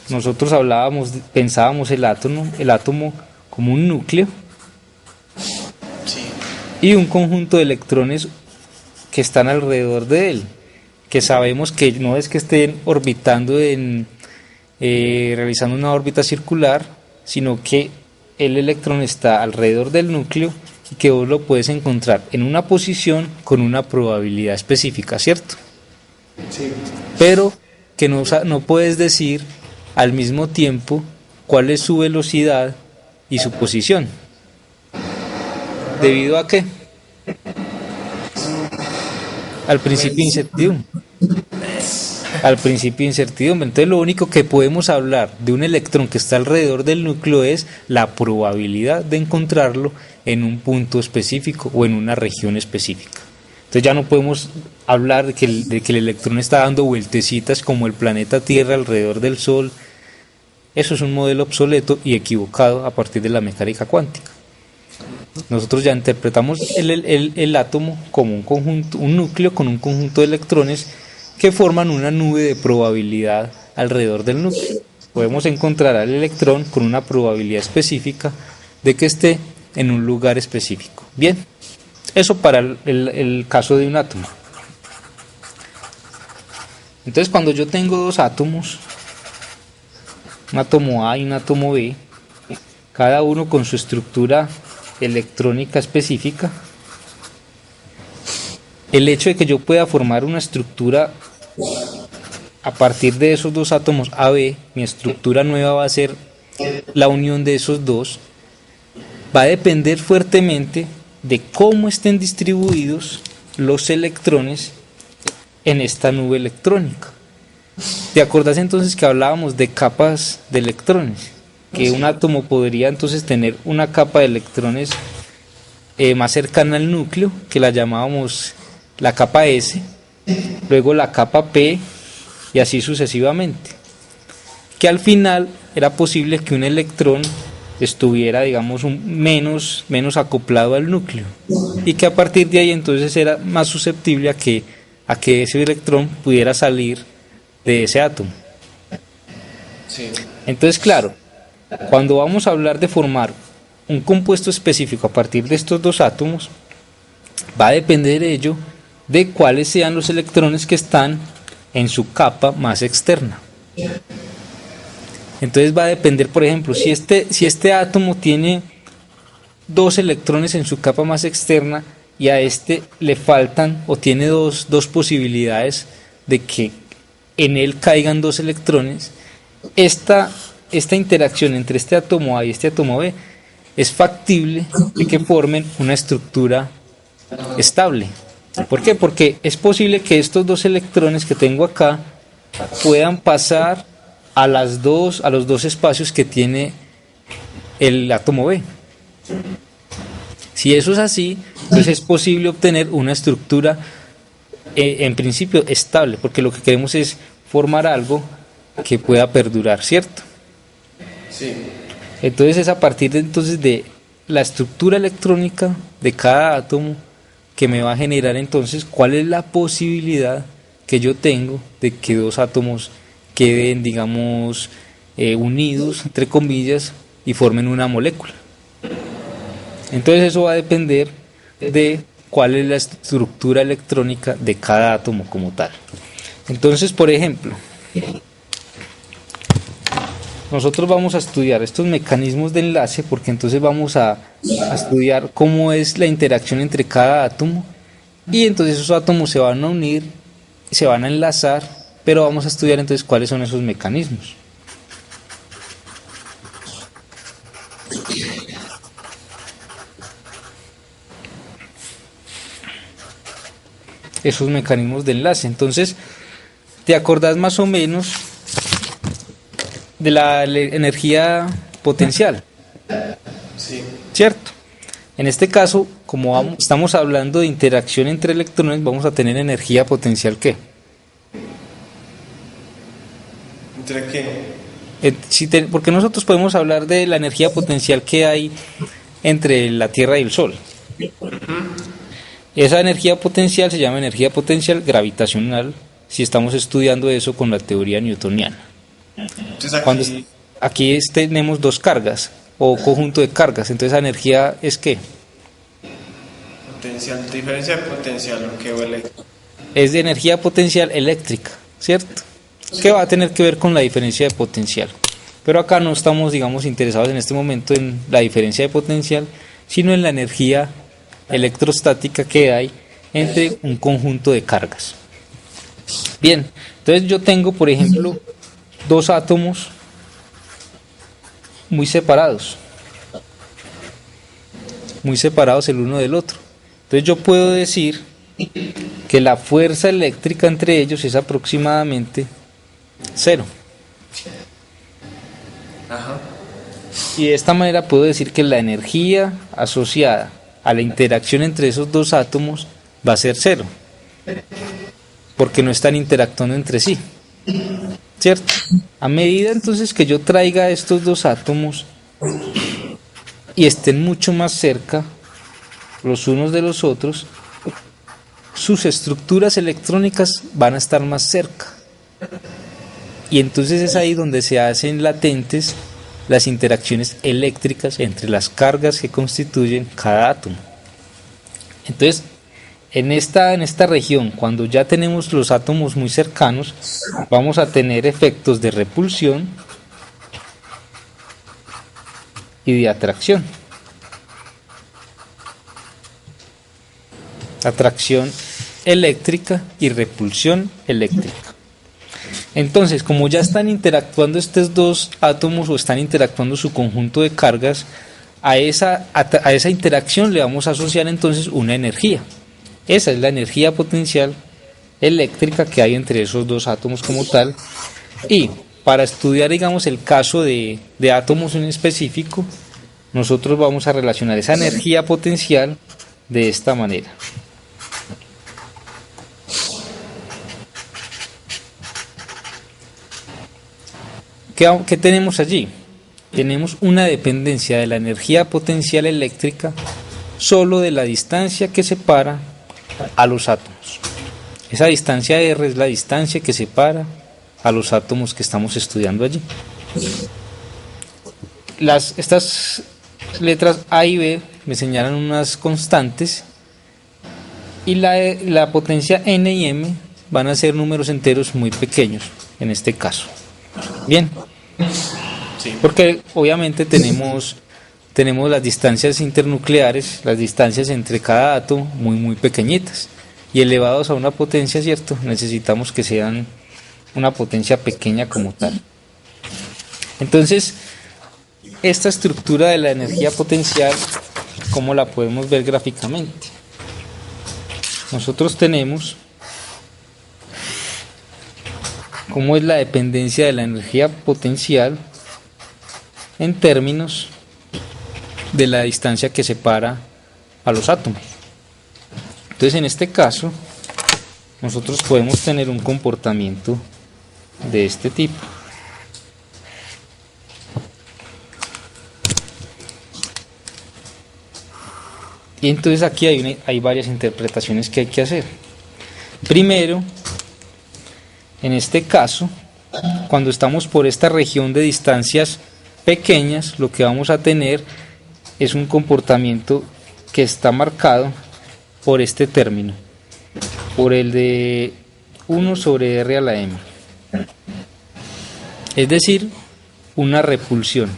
nosotros pensábamos el átomo como un núcleo y un conjunto de electrones que están alrededor de él, que sabemos que no es que estén orbitando realizando una órbita circular, sino que el electrón está alrededor del núcleo y que vos lo puedes encontrar en una posición con una probabilidad específica, ¿cierto? Sí. Pero que no puedes decir al mismo tiempo cuál es su velocidad y su posición. ¿Debido a qué? Al principio de incertidumbre. Al principio de incertidumbre. Entonces lo único que podemos hablar de un electrón que está alrededor del núcleo es la probabilidad de encontrarlo en un punto específico o en una región específica. Entonces ya no podemos hablar de que el electrón está dando vueltecitas como el planeta Tierra alrededor del Sol. Eso es un modelo obsoleto y equivocado a partir de la mecánica cuántica. Nosotros ya interpretamos el átomo como un conjunto, un núcleo con un conjunto de electrones que forman una nube de probabilidad alrededor del núcleo. Podemos encontrar al electrón con una probabilidad específica de que esté en un lugar específico. Bien, eso para el caso de un átomo. Entonces cuando yo tengo dos átomos, un átomo A y un átomo B, cada uno con su estructura electrónica específica, el hecho de que yo pueda formar una estructura a partir de esos dos átomos AB, mi estructura nueva va a ser la unión de esos dos, va a depender fuertemente de cómo estén distribuidos los electrones en esta nube electrónica. ¿Te acordás entonces que hablábamos de capas de electrones? Que un átomo podría entonces tener una capa de electrones más cercana al núcleo, que la llamábamos la capa S, luego la capa P y así sucesivamente. Que al final era posible que un electrón estuviera, digamos, menos acoplado al núcleo y que a partir de ahí entonces era más susceptible a que ese electrón pudiera salir de ese átomo. Sí. Entonces, claro, cuando vamos a hablar de formar un compuesto específico a partir de estos dos átomos, va a depender ello de cuáles sean los electrones que están en su capa más externa. Entonces va a depender, por ejemplo, si este átomo tiene dos electrones en su capa más externa y a este le faltan o tiene dos posibilidades de que en él caigan dos electrones, esta interacción entre este átomo A y este átomo B es factible de que formen una estructura estable. ¿Por qué? Porque es posible que estos dos electrones que tengo acá puedan pasar a los dos espacios que tiene el átomo B. Si eso es así, entonces es posible obtener una estructura en principio estable, porque lo que queremos es formar algo que pueda perdurar, ¿cierto? Sí. Entonces es a partir de la estructura electrónica de cada átomo que me va a generar entonces cuál es la posibilidad que yo tengo de que dos átomos queden, digamos, unidos, entre comillas, y formen una molécula. Entonces eso va a depender de cuál es la estructura electrónica de cada átomo como tal. Entonces, por ejemplo, nosotros vamos a estudiar estos mecanismos de enlace porque entonces vamos a estudiar cómo es la interacción entre cada átomo y entonces esos átomos se van a unir, se van a enlazar, pero vamos a estudiar entonces cuáles son esos mecanismos. Esos mecanismos de enlace. Entonces, ¿te acordás más o menos de la energía potencial? Sí. ¿Cierto? En este caso, como estamos hablando de interacción entre electrones, vamos a tener energía potencial ¿qué? ¿Entre qué? Porque nosotros podemos hablar de la energía potencial que hay entre la Tierra y el Sol. Esa energía potencial se llama energía potencial gravitacional si estamos estudiando eso con la teoría newtoniana. Entonces Aquí tenemos dos cargas o conjunto de cargas, entonces esa energía es ¿qué? potencial, diferencia de potencial, ¿o qué huele? Es de energía potencial eléctrica, ¿cierto? Que va a tener que ver con la diferencia de potencial. Pero acá no estamos, digamos, interesados en este momento en la diferencia de potencial, sino en la energía electrostática que hay entre un conjunto de cargas. Bien, entonces yo tengo, por ejemplo, dos átomos muy separados el uno del otro. Entonces yo puedo decir que la fuerza eléctrica entre ellos es aproximadamente 0. Ajá. Y de esta manera puedo decir que la energía asociada a la interacción entre esos dos átomos va a ser 0, porque no están interactuando entre sí, ¿cierto? A medida entonces que yo traiga estos dos átomos y estén mucho más cerca los unos de los otros, sus estructuras electrónicas van a estar más cerca. Y entonces es ahí donde se hacen latentes las interacciones eléctricas entre las cargas que constituyen cada átomo. Entonces, en esta región, cuando ya tenemos los átomos muy cercanos, vamos a tener efectos de repulsión y de atracción. Atracción eléctrica y repulsión eléctrica. Entonces, como ya están interactuando estos dos átomos o están interactuando su conjunto de cargas, a esa interacción le vamos a asociar entonces una energía. Esa es la energía potencial eléctrica que hay entre esos dos átomos como tal. Y para estudiar, digamos, el caso de átomos en específico, nosotros vamos a relacionar esa energía potencial de esta manera. ¿Qué tenemos allí? Tenemos una dependencia de la energía potencial eléctrica solo de la distancia que separa a los átomos. Esa distancia R es la distancia que separa a los átomos que estamos estudiando allí. Estas letras A y B me señalan unas constantes y la potencia N y M van a ser números enteros muy pequeños en este caso. Bien, Sí. porque obviamente tenemos las distancias internucleares, las distancias entre cada átomo muy pequeñitas y elevados a una potencia, ¿cierto? Necesitamos que sean una potencia pequeña como tal. Entonces, esta estructura de la energía potencial, ¿cómo la podemos ver gráficamente? Nosotros tenemos cómo es la dependencia de la energía potencial en términos de la distancia que separa a los átomos. Entonces, en este caso, nosotros podemos tener un comportamiento de este tipo. Y entonces aquí hay varias interpretaciones que hay que hacer. Primero, en este caso, cuando estamos por esta región de distancias pequeñas, lo que vamos a tener es un comportamiento que está marcado por este término, por el de 1 sobre R a la M. Es decir, una repulsión.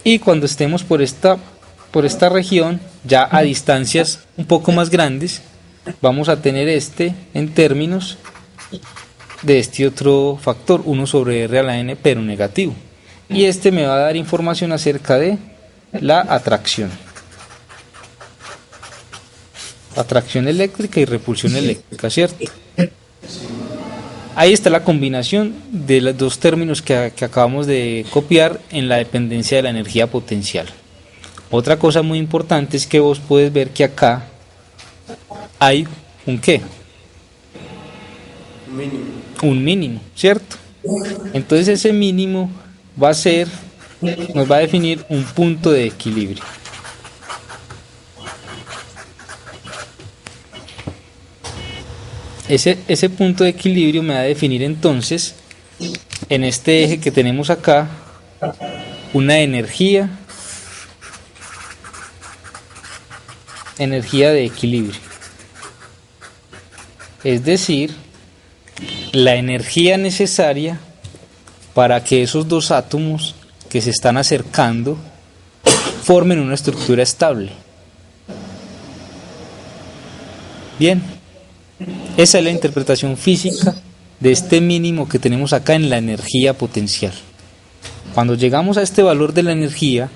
Y cuando estemos por esta región, ya a distancias un poco más grandes, vamos a tener en términos de este otro factor, 1 sobre R a la N, pero negativo. Y me va a dar información acerca de la atracción. Atracción eléctrica y repulsión eléctrica, ¿cierto? Ahí está la combinación de los dos términos que acabamos de copiar en la dependencia de la energía potencial. Otra cosa muy importante es que vos puedes ver que acá hay un ¿qué? Mínimo. Un mínimo, ¿cierto? Entonces ese mínimo nos va a definir un punto de equilibrio. Ese punto de equilibrio me va a definir entonces, en este eje que tenemos acá, una energía de equilibrio. Es decir, la energía necesaria para que esos dos átomos que se están acercando formen una estructura estable. Bien, esa es la interpretación física de este mínimo que tenemos acá en la energía potencial. Cuando llegamos a este valor de la energía,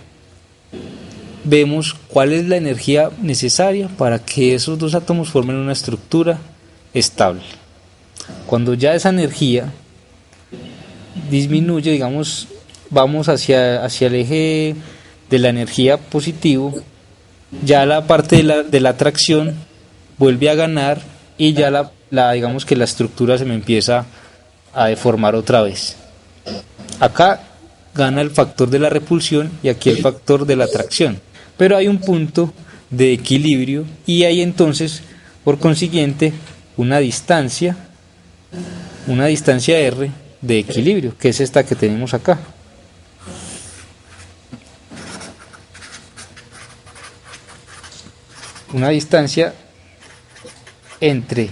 vemos cuál es la energía necesaria para que esos dos átomos formen una estructura estable. Cuando ya esa energía disminuye, digamos, vamos hacia el eje de la energía positivo, ya la parte de la atracción vuelve a ganar y ya digamos que la estructura se me empieza a deformar otra vez. Acá gana el factor de la repulsión y aquí el factor de la atracción, pero hay un punto de equilibrio y hay entonces, por consiguiente, una distancia R de equilibrio, que es esta que tenemos acá. Una distancia entre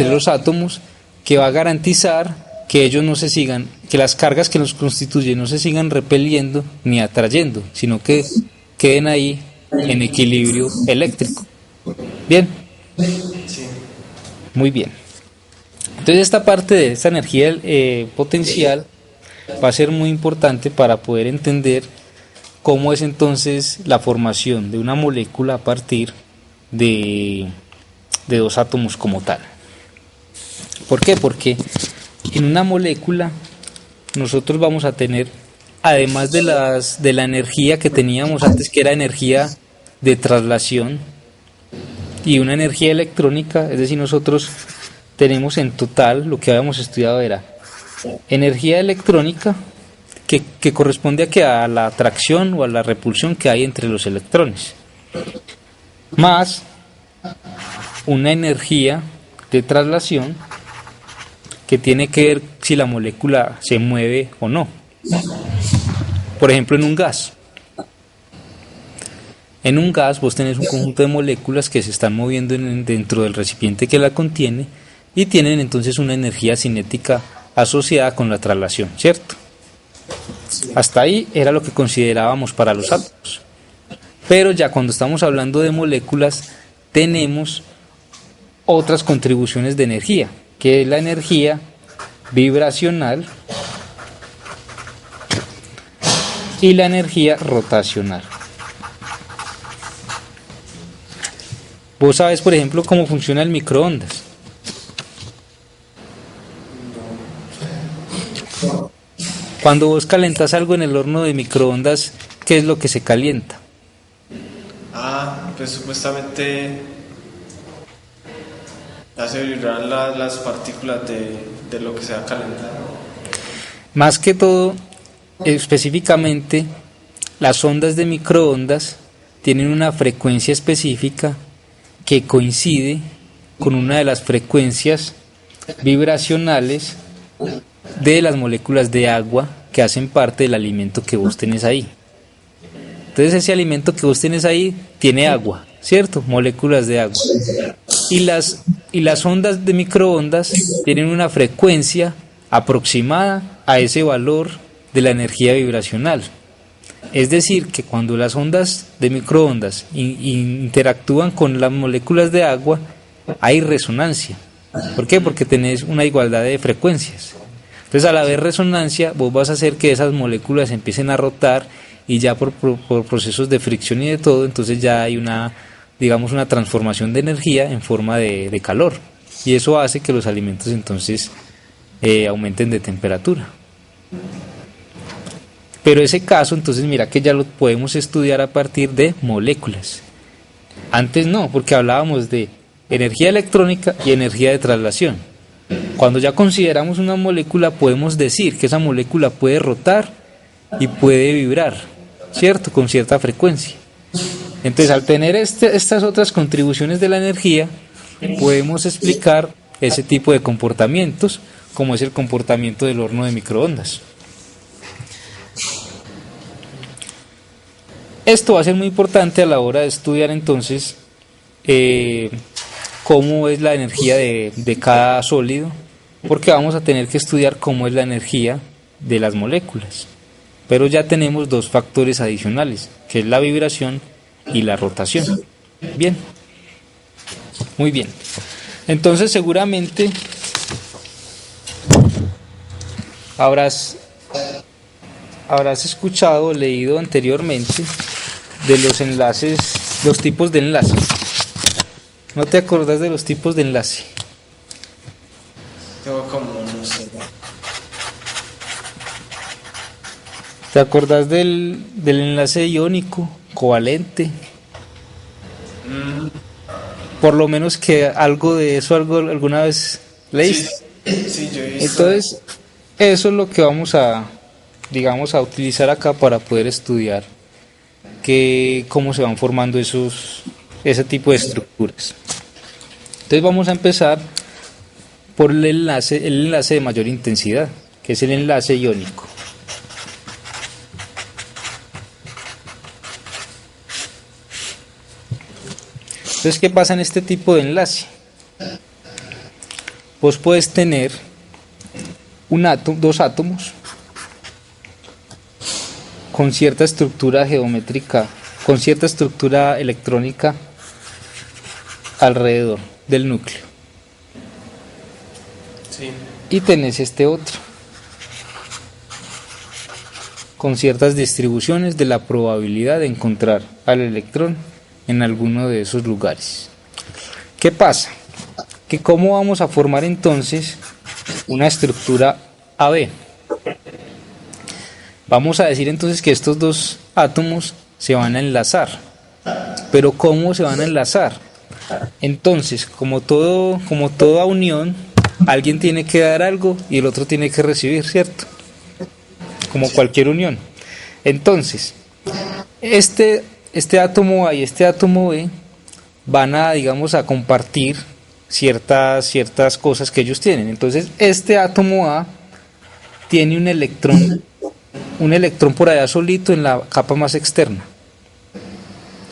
los átomos que va a garantizar que ellos no se sigan, que las cargas que los constituyen no se sigan repeliendo ni atrayendo, sino que queden ahí en equilibrio eléctrico. ¿Bien? Sí. Muy bien. Entonces esta parte de esta energía potencial va a ser muy importante para poder entender cómo es entonces la formación de una molécula a partir de dos átomos como tal. ¿Por qué? Porque en una molécula nosotros vamos a tener, además de la energía que teníamos antes, que era energía de traslación, y una energía electrónica, es decir, nosotros tenemos en total, lo que habíamos estudiado era energía electrónica que corresponde a la atracción o a la repulsión que hay entre los electrones, más una energía de traslación que tiene que ver si la molécula se mueve o no. Por ejemplo, en un gas. En un gas vos tenés un conjunto de moléculas que se están moviendo dentro del recipiente que la contiene y tienen entonces una energía cinética asociada con la traslación, ¿cierto? Hasta ahí era lo que considerábamos para los átomos. Pero ya cuando estamos hablando de moléculas tenemos otras contribuciones de energía, que es la energía vibracional y la energía rotacional. Vos sabes, por ejemplo, cómo funciona el microondas. Cuando vos calentas algo en el horno de microondas, ¿qué es lo que se calienta? Pues supuestamente hace vibrar las partículas de lo que se va a calentar. Más que todo, específicamente, las ondas de microondas tienen una frecuencia específica que coincide con una de las frecuencias vibracionales de las moléculas de agua que hacen parte del alimento que vos tenés ahí. Entonces ese alimento que vos tenés ahí tiene agua, ¿cierto? Moléculas de agua. Y las ondas de microondas tienen una frecuencia aproximada a ese valor de la energía vibracional. Es decir, que cuando las ondas de microondas interactúan con las moléculas de agua, hay resonancia. ¿Por qué? Porque tenés una igualdad de frecuencias. Entonces, al haber resonancia, vos vas a hacer que esas moléculas empiecen a rotar y ya por procesos de fricción y de todo, entonces ya hay una digamos, una transformación de energía en forma de calor. Y eso hace que los alimentos entonces aumenten de temperatura. Pero ese caso, entonces mira que ya lo podemos estudiar a partir de moléculas. Antes no, porque hablábamos de energía electrónica y energía de traslación. Cuando ya consideramos una molécula, podemos decir que esa molécula puede rotar y puede vibrar, ¿cierto? Con cierta frecuencia. Entonces, al tener estas otras contribuciones de la energía, podemos explicar ese tipo de comportamientos, como es el comportamiento del horno de microondas. Esto va a ser muy importante a la hora de estudiar entonces cómo es la energía de cada sólido, porque vamos a tener que estudiar cómo es la energía de las moléculas. Pero ya tenemos dos factores adicionales, que es la vibración y la rotación. Bien, muy bien. Entonces seguramente habrás escuchado, leído anteriormente de los enlaces, los tipos de enlace. ¿No te acordás de los tipos de enlace? Tengo como, no sé. ¿Te acordás del enlace iónico, covalente? Por lo menos que algo de eso alguna vez leíste. Sí, yo he visto. Entonces, eso es lo que vamos a, digamos, a utilizar acá para poder estudiar cómo se van formando ese tipo de estructuras. Entonces vamos a empezar por el enlace de mayor intensidad, que es el enlace iónico. Entonces, ¿qué pasa en este tipo de enlace? Vos puedes tener dos átomos con cierta estructura geométrica, con cierta estructura electrónica alrededor del núcleo. Sí. Y tenés este otro con ciertas distribuciones de la probabilidad de encontrar al electrón en alguno de esos lugares. ¿Qué pasa? Que cómo vamos a formar entonces una estructura AB. Vamos a decir entonces que estos dos átomos se van a enlazar. Pero ¿cómo se van a enlazar? Entonces, como toda unión, alguien tiene que dar algo y el otro tiene que recibir, ¿cierto? Como cualquier unión. Entonces, este átomo A y este átomo B van a, digamos, a compartir ciertas cosas que ellos tienen. Entonces, este átomo A tiene un electrón por allá solito en la capa más externa.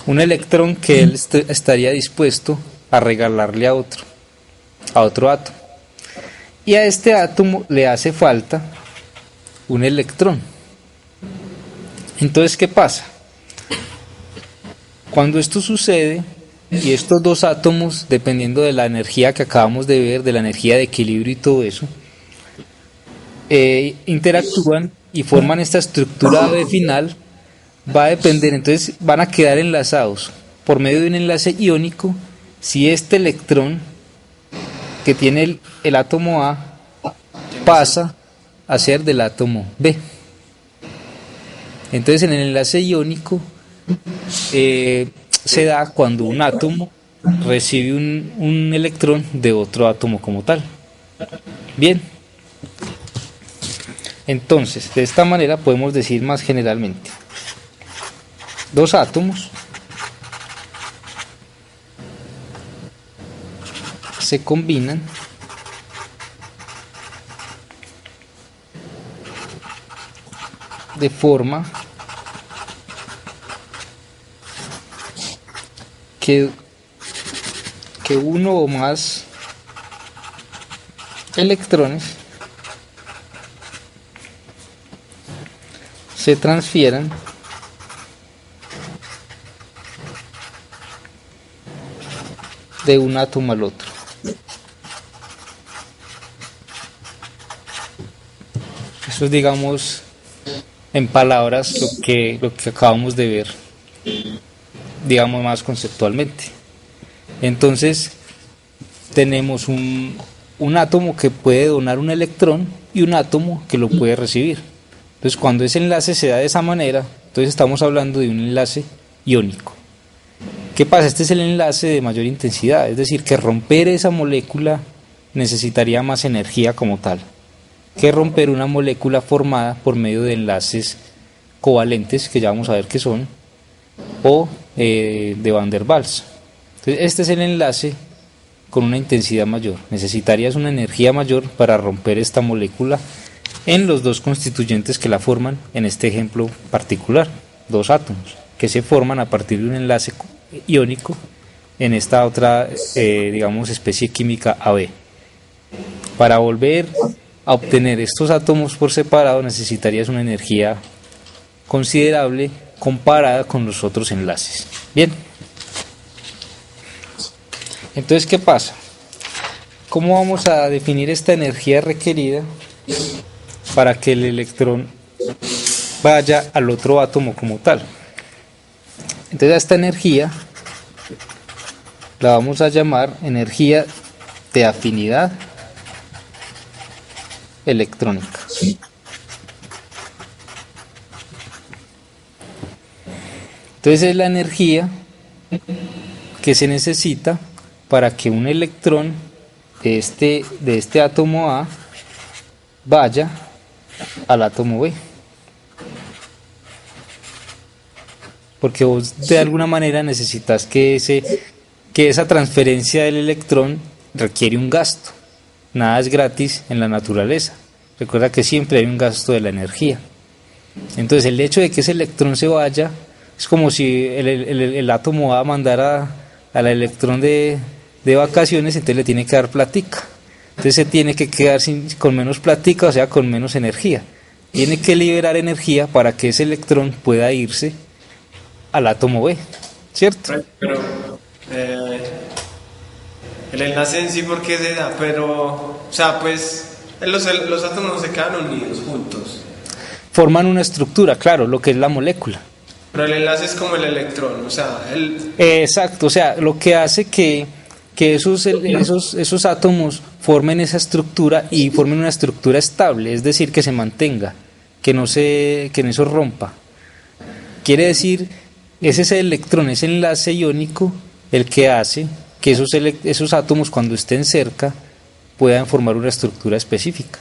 Un electrón que él estaría dispuesto a regalarle a otro átomo. Y a este átomo le hace falta un electrón. Entonces, ¿qué pasa? Cuando esto sucede y estos dos átomos, dependiendo de la energía que acabamos de ver, de la energía de equilibrio y todo eso, interactúan y forman esta estructura AB final, va a depender, entonces van a quedar enlazados por medio de un enlace iónico si este electrón que tiene el átomo A pasa a ser del átomo B. Entonces en el enlace iónico se da cuando un átomo recibe un electrón de otro átomo como tal. Bien. Entonces, de esta manera podemos decir más generalmente. Dos átomos se combinan de forma que uno o más electrones se transfieran de un átomo al otro. Eso es, digamos, en palabras lo que acabamos de ver, digamos, más conceptualmente. Entonces tenemos un átomo que puede donar un electrón y un átomo que lo puede recibir. Entonces cuando ese enlace se da de esa manera, entonces estamos hablando de un enlace iónico. ¿Qué pasa? Este es el enlace de mayor intensidad, es decir, que romper esa molécula necesitaría más energía como tal que romper una molécula formada por medio de enlaces covalentes, que ya vamos a ver qué son, o de Van der Waals. Entonces este es el enlace con una intensidad mayor. Necesitarías una energía mayor para romper esta molécula en los dos constituyentes que la forman, en este ejemplo particular, dos átomos, que se forman a partir de un enlace iónico en esta otra, digamos, especie química AB. Para volver a obtener estos átomos por separado necesitarías una energía considerable comparada con los otros enlaces. Bien. Entonces, ¿qué pasa? ¿Cómo vamos a definir esta energía requerida para que el electrón vaya al otro átomo como tal? Entonces a esta energía la vamos a llamar energía de afinidad electrónica. Entonces es la energía que se necesita para que un electrón de este átomo A vaya al átomo B. Porque vos de alguna manera necesitas que esa transferencia del electrón requiere un gasto. Nada es gratis en la naturaleza. Recuerda que siempre hay un gasto de la energía. Entonces el hecho de que ese electrón se vaya es como si el átomo A mandara al electrón de vacaciones, entonces le tiene que dar platica. Entonces se tiene que quedar con menos platica, o sea, con menos energía. Tiene que liberar energía para que ese electrón pueda irse al átomo B, ¿cierto? Pero el enlace en sí, ¿por qué se da? Pero, o sea, pues los átomos se quedan unidos juntos. Forman una estructura, claro, lo que es la molécula. Pero el enlace es como el electrón, o sea, Exacto, o sea, lo que hace que esos átomos formen esa estructura y formen una estructura estable, es decir, que se mantenga, que no se rompa. Quiere decir, es ese electrón, ese enlace iónico, el que hace que esos átomos, cuando estén cerca, puedan formar una estructura específica.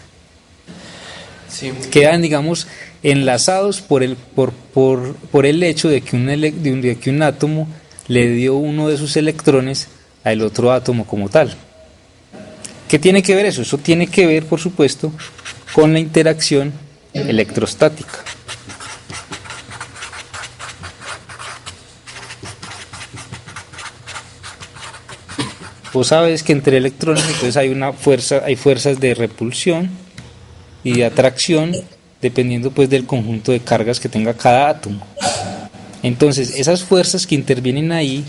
sí. Quedan, digamos, enlazados por el hecho de que un átomo le dio uno de sus electrones al otro átomo como tal. ¿Qué tiene que ver eso? Eso tiene que ver, por supuesto, con la interacción electrostática. Vos sabes que entre electrones entonces hay fuerzas de repulsión y de atracción, dependiendo pues del conjunto de cargas que tenga cada átomo. Entonces esas fuerzas que intervienen ahí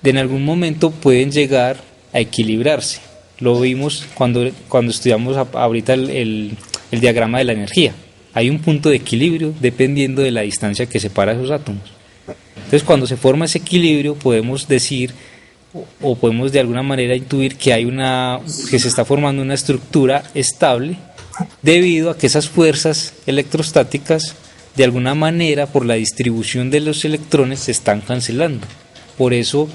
en algún momento pueden llegar a equilibrarse. Lo vimos cuando estudiamos ahorita el diagrama de la energía. Hay un punto de equilibrio dependiendo de la distancia que separa esos átomos. Entonces cuando se forma ese equilibrio podemos decir o podemos de alguna manera intuir que que se está formando una estructura estable debido a que esas fuerzas electrostáticas de alguna manera por la distribución de los electrones se están cancelando. Por eso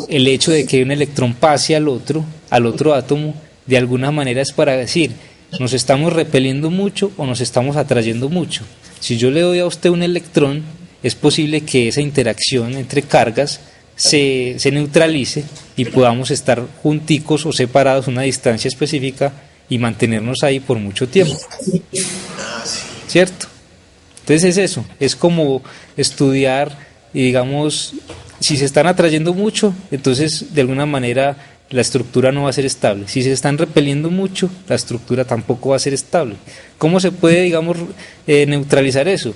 el hecho de que un electrón pase al otro átomo de alguna manera es para decir nos estamos repeliendo mucho o nos estamos atrayendo mucho. Si yo le doy a usted un electrón, es posible que esa interacción entre cargas se neutralice y podamos estar junticos o separados a una distancia específica y mantenernos ahí por mucho tiempo. ¿Cierto? Entonces es eso, es como estudiar y digamos, si se están atrayendo mucho, entonces de alguna manera la estructura no va a ser estable. Si se están repeliendo mucho, la estructura tampoco va a ser estable. ¿Cómo se puede, digamos, neutralizar eso?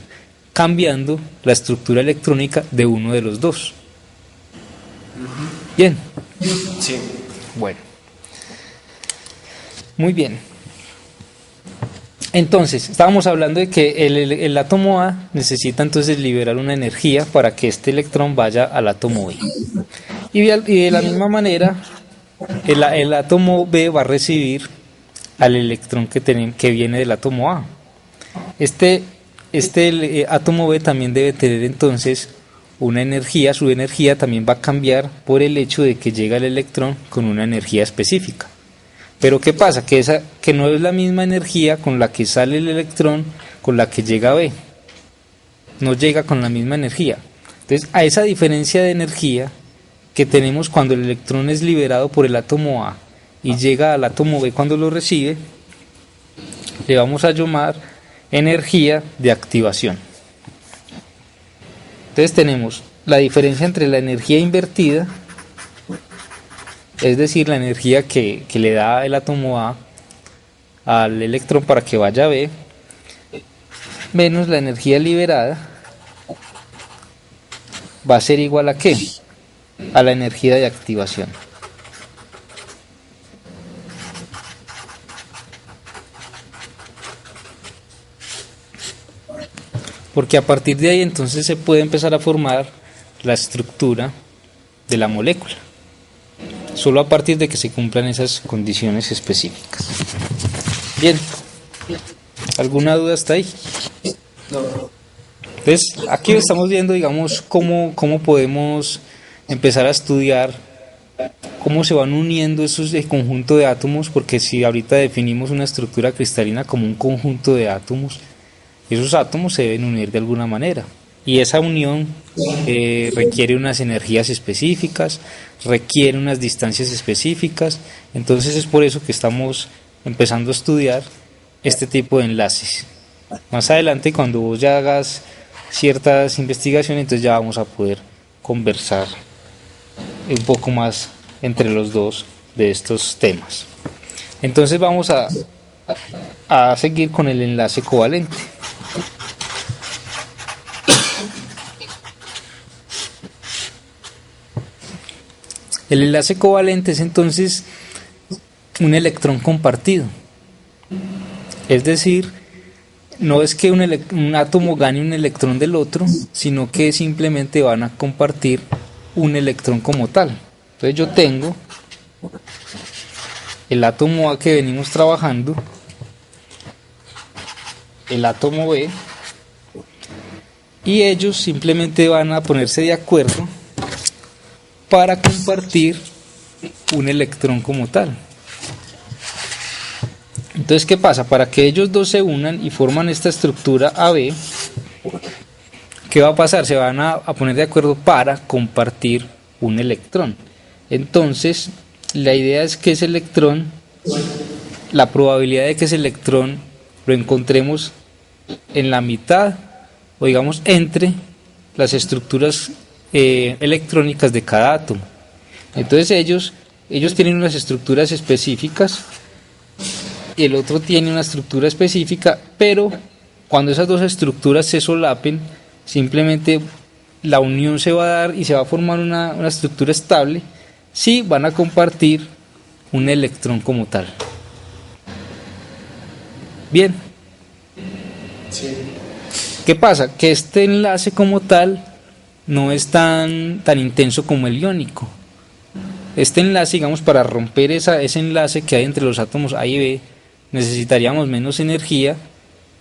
Cambiando la estructura electrónica de uno de los dos. Bien. Sí. Bueno. Muy bien. Entonces, estábamos hablando de que el átomo A necesita entonces liberar una energía para que este electrón vaya al átomo B. Y de la misma manera, el átomo B va a recibir al electrón que viene del átomo A. Este átomo B también debe tener entonces una energía, su energía también va a cambiar por el hecho de que llega el electrón con una energía específica. Pero ¿qué pasa? Que no es la misma energía con la que sale el electrón con la que llega B. No llega con la misma energía. Entonces, a esa diferencia de energía que tenemos cuando el electrón es liberado por el átomo A y llega al átomo B cuando lo recibe, le vamos a llamar energía de activación. Entonces tenemos la diferencia entre la energía invertida, es decir, la energía que le da el átomo A al electrón para que vaya a B, menos la energía liberada, va a ser igual a ¿qué? A la energía de activación. Porque a partir de ahí entonces se puede empezar a formar la estructura de la molécula, solo a partir de que se cumplan esas condiciones específicas. Bien, ¿alguna duda hasta ahí? No. Entonces, aquí estamos viendo, digamos, cómo podemos empezar a estudiar cómo se van uniendo esos conjunto de átomos, porque si ahorita definimos una estructura cristalina como un conjunto de átomos, esos átomos se deben unir de alguna manera. Y esa unión requiere unas energías específicas, requiere unas distancias específicas. Entonces es por eso que estamos empezando a estudiar este tipo de enlaces. Más adelante, cuando vos ya hagas ciertas investigaciones, entonces ya vamos a poder conversar un poco más entre los dos de estos temas. Entonces vamos a seguir con el enlace covalente. El enlace covalente es entonces un electrón compartido. Es decir, no es que un átomo gane un electrón del otro, sino que simplemente van a compartir un electrón como tal. Entonces yo tengo el átomo A que venimos trabajando, el átomo B, y ellos simplemente van a ponerse de acuerdo para compartir un electrón como tal. Entonces, ¿qué pasa? Para que ellos dos se unan y forman esta estructura AB, ¿qué va a pasar? Se van a poner de acuerdo para compartir un electrón. Entonces, la idea es que ese electrón, la probabilidad de que ese electrón lo encontremos en la mitad, o digamos entre las estructuras electrónicas de cada átomo. Entonces ellos tienen unas estructuras específicas y el otro tiene una estructura específica, pero cuando esas dos estructuras se solapen, simplemente la unión se va a dar y se va a formar una estructura estable si van a compartir un electrón como tal. Bien. Sí. ¿Qué pasa? Que este enlace como tal no es tan intenso como el iónico. Este enlace, digamos, para romper ese enlace que hay entre los átomos A y B, necesitaríamos menos energía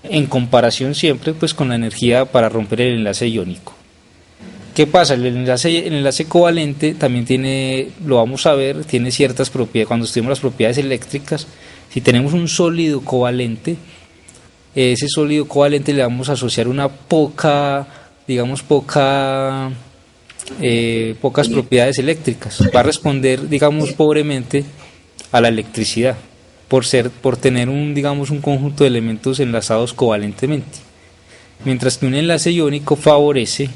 en comparación siempre pues con la energía para romper el enlace iónico. ¿Qué pasa? El enlace covalente también tiene, lo vamos a ver, tiene ciertas propiedades. Cuando estudiamos las propiedades eléctricas, si tenemos un sólido covalente, ese sólido covalente le vamos a asociar pocas propiedades eléctricas. Va a responder, digamos, pobremente a la electricidad por tener un conjunto de elementos enlazados covalentemente, mientras que un enlace iónico favorece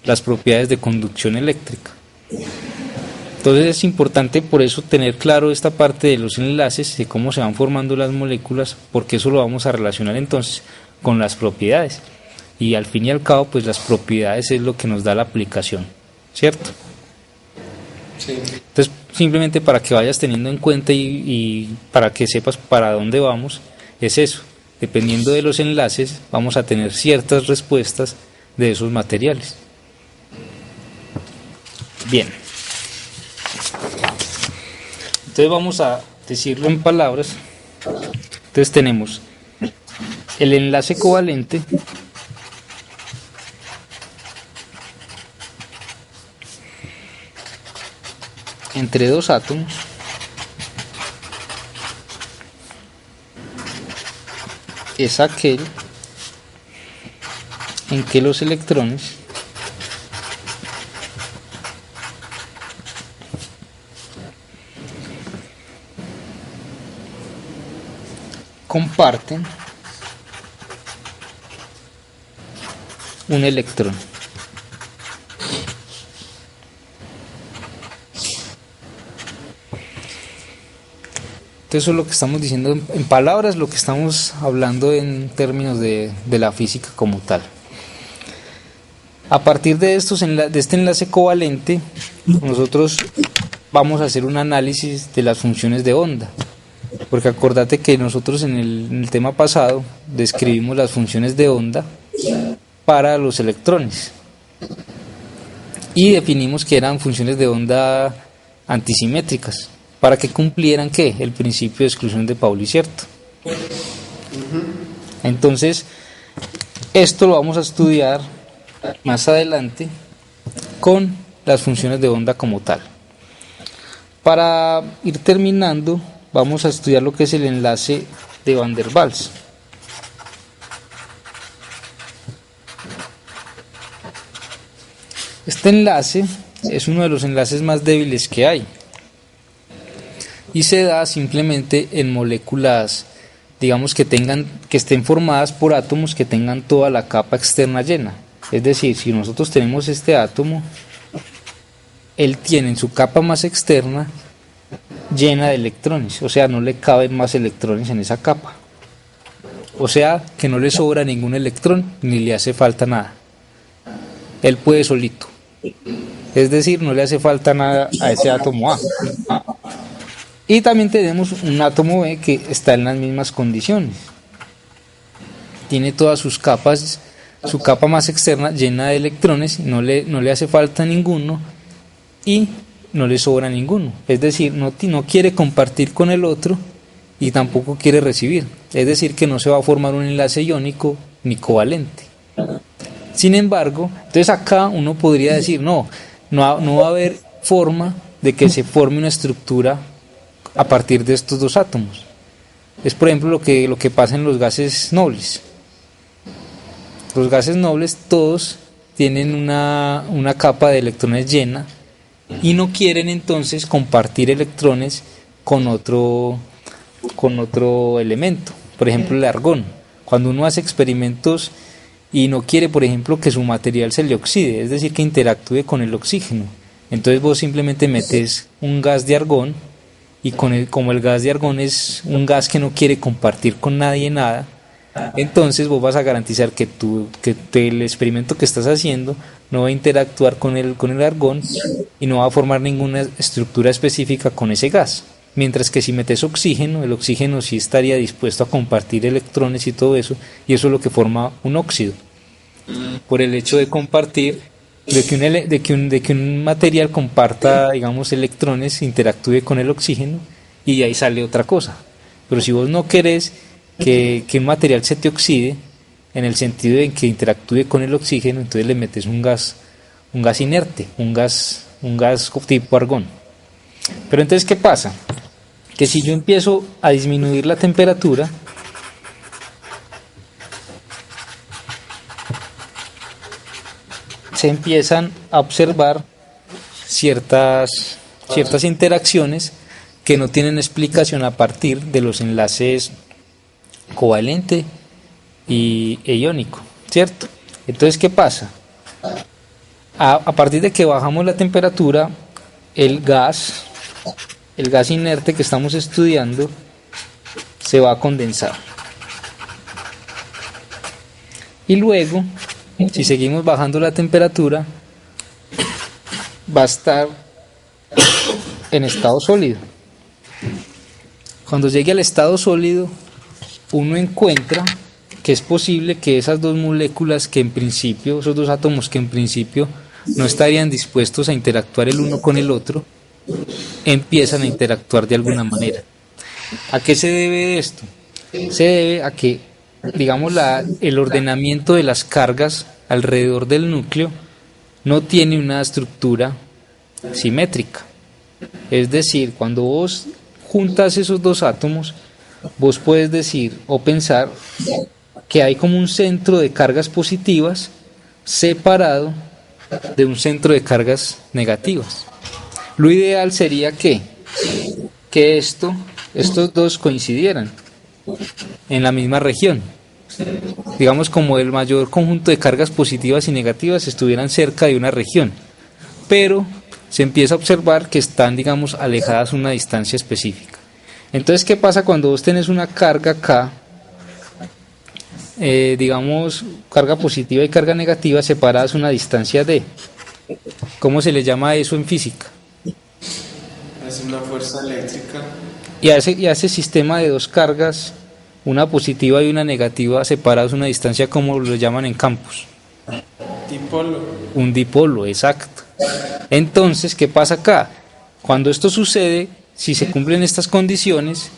las propiedades de conducción eléctrica. Entonces es importante por eso tener claro esta parte de los enlaces, de cómo se van formando las moléculas, porque eso lo vamos a relacionar entonces con las propiedades. Y al fin y al cabo, pues las propiedades es lo que nos da la aplicación, ¿cierto? Sí. Entonces, simplemente para que vayas teniendo en cuenta y para que sepas para dónde vamos, es eso. Dependiendo de los enlaces, vamos a tener ciertas respuestas de esos materiales. Bien. Entonces vamos a decirlo en palabras. Entonces tenemos el enlace covalente entre dos átomos es aquel en que los electrones comparten un electrón. Entonces eso es lo que estamos diciendo en palabras, lo que estamos hablando en términos de la física como tal. A partir de este enlace covalente, nosotros vamos a hacer un análisis de las funciones de onda. Porque acordate que nosotros en el tema pasado describimos las funciones de onda para los electrones. Y definimos que eran funciones de onda antisimétricas. ¿Para que cumplieran qué? El principio de exclusión de Pauli, ¿cierto? Entonces, esto lo vamos a estudiar más adelante con las funciones de onda como tal. Para ir terminando, vamos a estudiar lo que es el enlace de Van der Waals. Este enlace es uno de los enlaces más débiles que hay y se da simplemente en moléculas, digamos, que estén formadas por átomos que tengan toda la capa externa llena. Es decir, si nosotros tenemos este átomo, él tiene en su capa más externa llena de electrones, o sea, no le caben más electrones en esa capa, o sea, que no le sobra ningún electrón ni le hace falta nada, él puede solito, es decir, no le hace falta nada a ese átomo A. Y también tenemos un átomo B que está en las mismas condiciones, tiene todas sus capas, su capa más externa llena de electrones, no le hace falta ninguno y no le sobra ninguno, es decir, no quiere compartir con el otro y tampoco quiere recibir, es decir, que no se va a formar un enlace iónico ni covalente. Sin embargo, entonces acá uno podría decir, no va a haber forma de que se forme una estructura a partir de estos dos átomos. Es por ejemplo lo que pasa en los gases nobles. Los gases nobles todos tienen una capa de electrones llena y no quieren entonces compartir electrones con otro elemento, por ejemplo el argón. Cuando uno hace experimentos y no quiere, por ejemplo, que su material se le oxide, es decir, que interactúe con el oxígeno, entonces vos simplemente metes un gas de argón y como el gas de argón es un gas que no quiere compartir con nadie nada, entonces vos vas a garantizar que el experimento que estás haciendo no va a interactuar con el argón y no va a formar ninguna estructura específica con ese gas. Mientras que si metes oxígeno, el oxígeno sí estaría dispuesto a compartir electrones y todo eso, y eso es lo que forma un óxido. Por el hecho de compartir, de que un material comparta, digamos, electrones, interactúe con el oxígeno, y de ahí sale otra cosa. Pero si vos no querés que un material se te oxide, en el sentido de que interactúe con el oxígeno, entonces le metes un gas inerte, un gas tipo argón. Pero entonces, ¿qué pasa? Que si yo empiezo a disminuir la temperatura, se empiezan a observar ciertas interacciones que no tienen explicación a partir de los enlaces covalente e iónico, ¿cierto? Entonces, ¿qué pasa? A partir de que bajamos la temperatura, el gas inerte que estamos estudiando se va a condensar. Y luego, si seguimos bajando la temperatura, va a estar en estado sólido. Cuando llegue al estado sólido, uno encuentra que es posible que esas dos moléculas que en principio, esos dos átomos que en principio no estarían dispuestos a interactuar el uno con el otro, empiezan a interactuar de alguna manera. ¿A qué se debe esto? Se debe a que, digamos, el ordenamiento de las cargas alrededor del núcleo no tiene una estructura simétrica. Es decir, cuando vos juntas esos dos átomos, vos puedes decir o pensar que hay como un centro de cargas positivas separado de un centro de cargas negativas. Lo ideal sería que estos dos coincidieran en la misma región. Digamos, como el mayor conjunto de cargas positivas y negativas estuvieran cerca de una región. Pero se empieza a observar que están, digamos, alejadas a una distancia específica. Entonces, ¿qué pasa cuando vos tenés una carga acá? Digamos, carga positiva y carga negativa separadas a una distancia d. ¿Cómo se le llama eso en física? Es una fuerza eléctrica. Y a ese sistema de dos cargas, una positiva y una negativa separadas a una distancia, ¿cómo lo llaman en campos? Dipolo. Un dipolo, exacto. Entonces, ¿qué pasa acá? Cuando esto sucede, si se cumplen estas condiciones,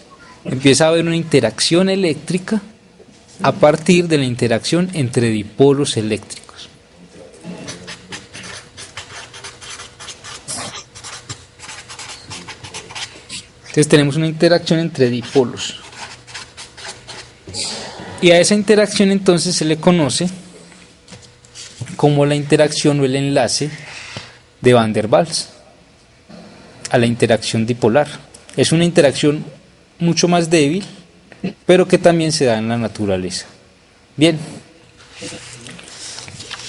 empieza a haber una interacción eléctrica a partir de la interacción entre dipolos eléctricos. Entonces tenemos una interacción entre dipolos. Y a esa interacción entonces se le conoce como la interacción o el enlace de Van der Waals a la interacción dipolar. Es una interacción mucho más débil, pero que también se da en la naturaleza. Bien,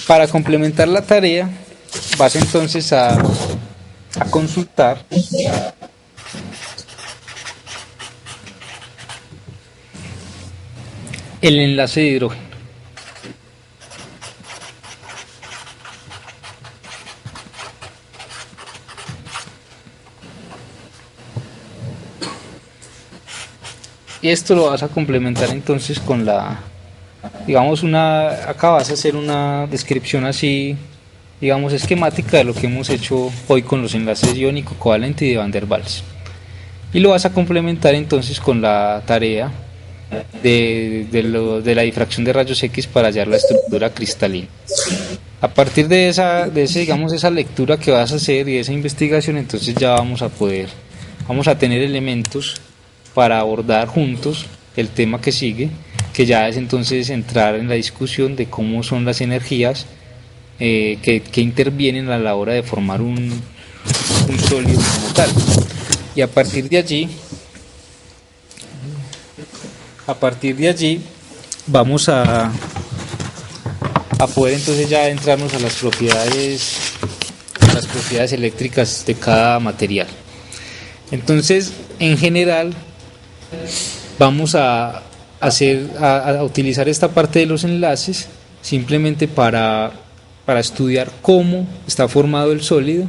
para complementar la tarea, vas entonces a consultar el enlace de hidrógeno. Y esto lo vas a complementar entonces con digamos, acá vas a hacer una descripción así, digamos, esquemática de lo que hemos hecho hoy con los enlaces iónico covalente y de Van der Waals. Y lo vas a complementar entonces con la tarea de la difracción de rayos X para hallar la estructura cristalina. A partir de digamos, esa lectura que vas a hacer y de esa investigación, entonces ya vamos a tener elementos para abordar juntos el tema que sigue, que ya es entonces entrar en la discusión de cómo son las energías que intervienen a la hora de formar un sólido como tal. Y a partir de allí vamos a poder entonces ya entrarnos a las propiedades eléctricas de cada material. Entonces, en general, vamos a utilizar esta parte de los enlaces simplemente para estudiar cómo está formado el sólido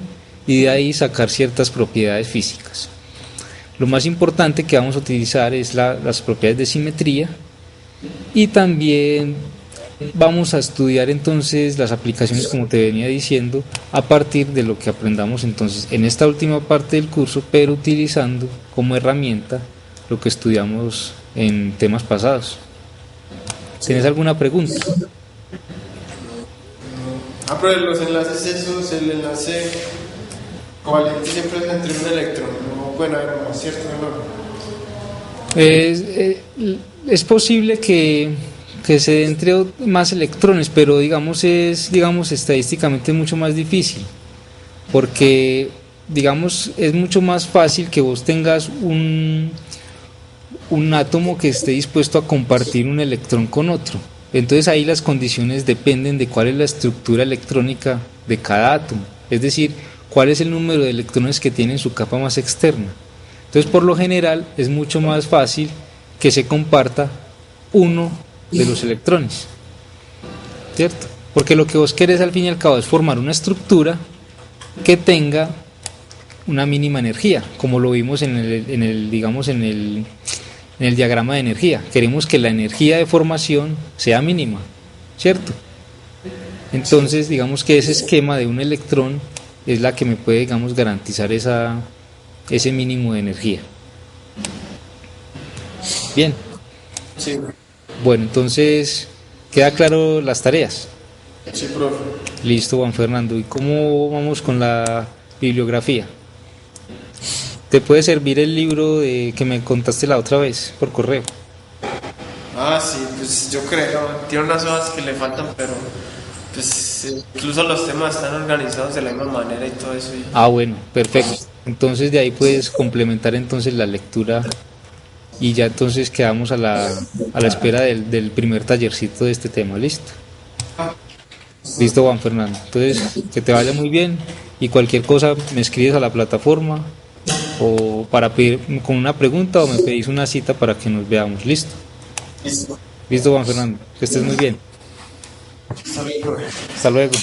y de ahí sacar ciertas propiedades físicas. Lo más importante que vamos a utilizar es las propiedades de simetría, y también vamos a estudiar entonces las aplicaciones, como te venía diciendo, a partir de lo que aprendamos entonces en esta última parte del curso, pero utilizando como herramienta lo que estudiamos en temas pasados. ¿Tienes alguna pregunta? Pero los enlaces esos, el enlace covalente siempre es entre un electrón, ¿no? Bueno, no es cierto, ¿no? Es posible que se dé entre más electrones, pero digamos estadísticamente mucho más difícil, porque digamos es mucho más fácil que vos tengas un átomo que esté dispuesto a compartir un electrón con otro. Entonces ahí las condiciones dependen de cuál es la estructura electrónica de cada átomo, es decir, cuál es el número de electrones que tiene en su capa más externa. Entonces, por lo general, es mucho más fácil que se comparta uno de los electrones, ¿cierto? Porque lo que vos querés al fin y al cabo es formar una estructura que tenga una mínima energía, como lo vimos en el diagrama de energía. Queremos que la energía de formación sea mínima, ¿cierto? Entonces, digamos que ese esquema de un electrón es la que me puede, digamos, garantizar esa ese mínimo de energía. Bien, Sí, bueno, entonces queda claro las tareas. sí, profe. Listo, Juan Fernando. ¿Y cómo vamos con la bibliografía? ¿Te puede servir el libro que me contaste la otra vez por correo? Ah, sí, pues yo creo. Tiene unas hojas que le faltan, pero pues incluso los temas están organizados de la misma manera y todo eso. Ah, bueno, perfecto. Entonces de ahí puedes complementar entonces la lectura y ya entonces quedamos a la espera del primer tallercito de este tema. ¿Listo? Listo, Juan Fernando. Entonces, que te vaya muy bien y cualquier cosa me escribes a la plataforma o para pedir con una pregunta o me pedís una cita para que nos veamos. ¿Listo? Listo. Listo, Juan Fernando. Que estés muy bien. Está bien, profe. Hasta luego.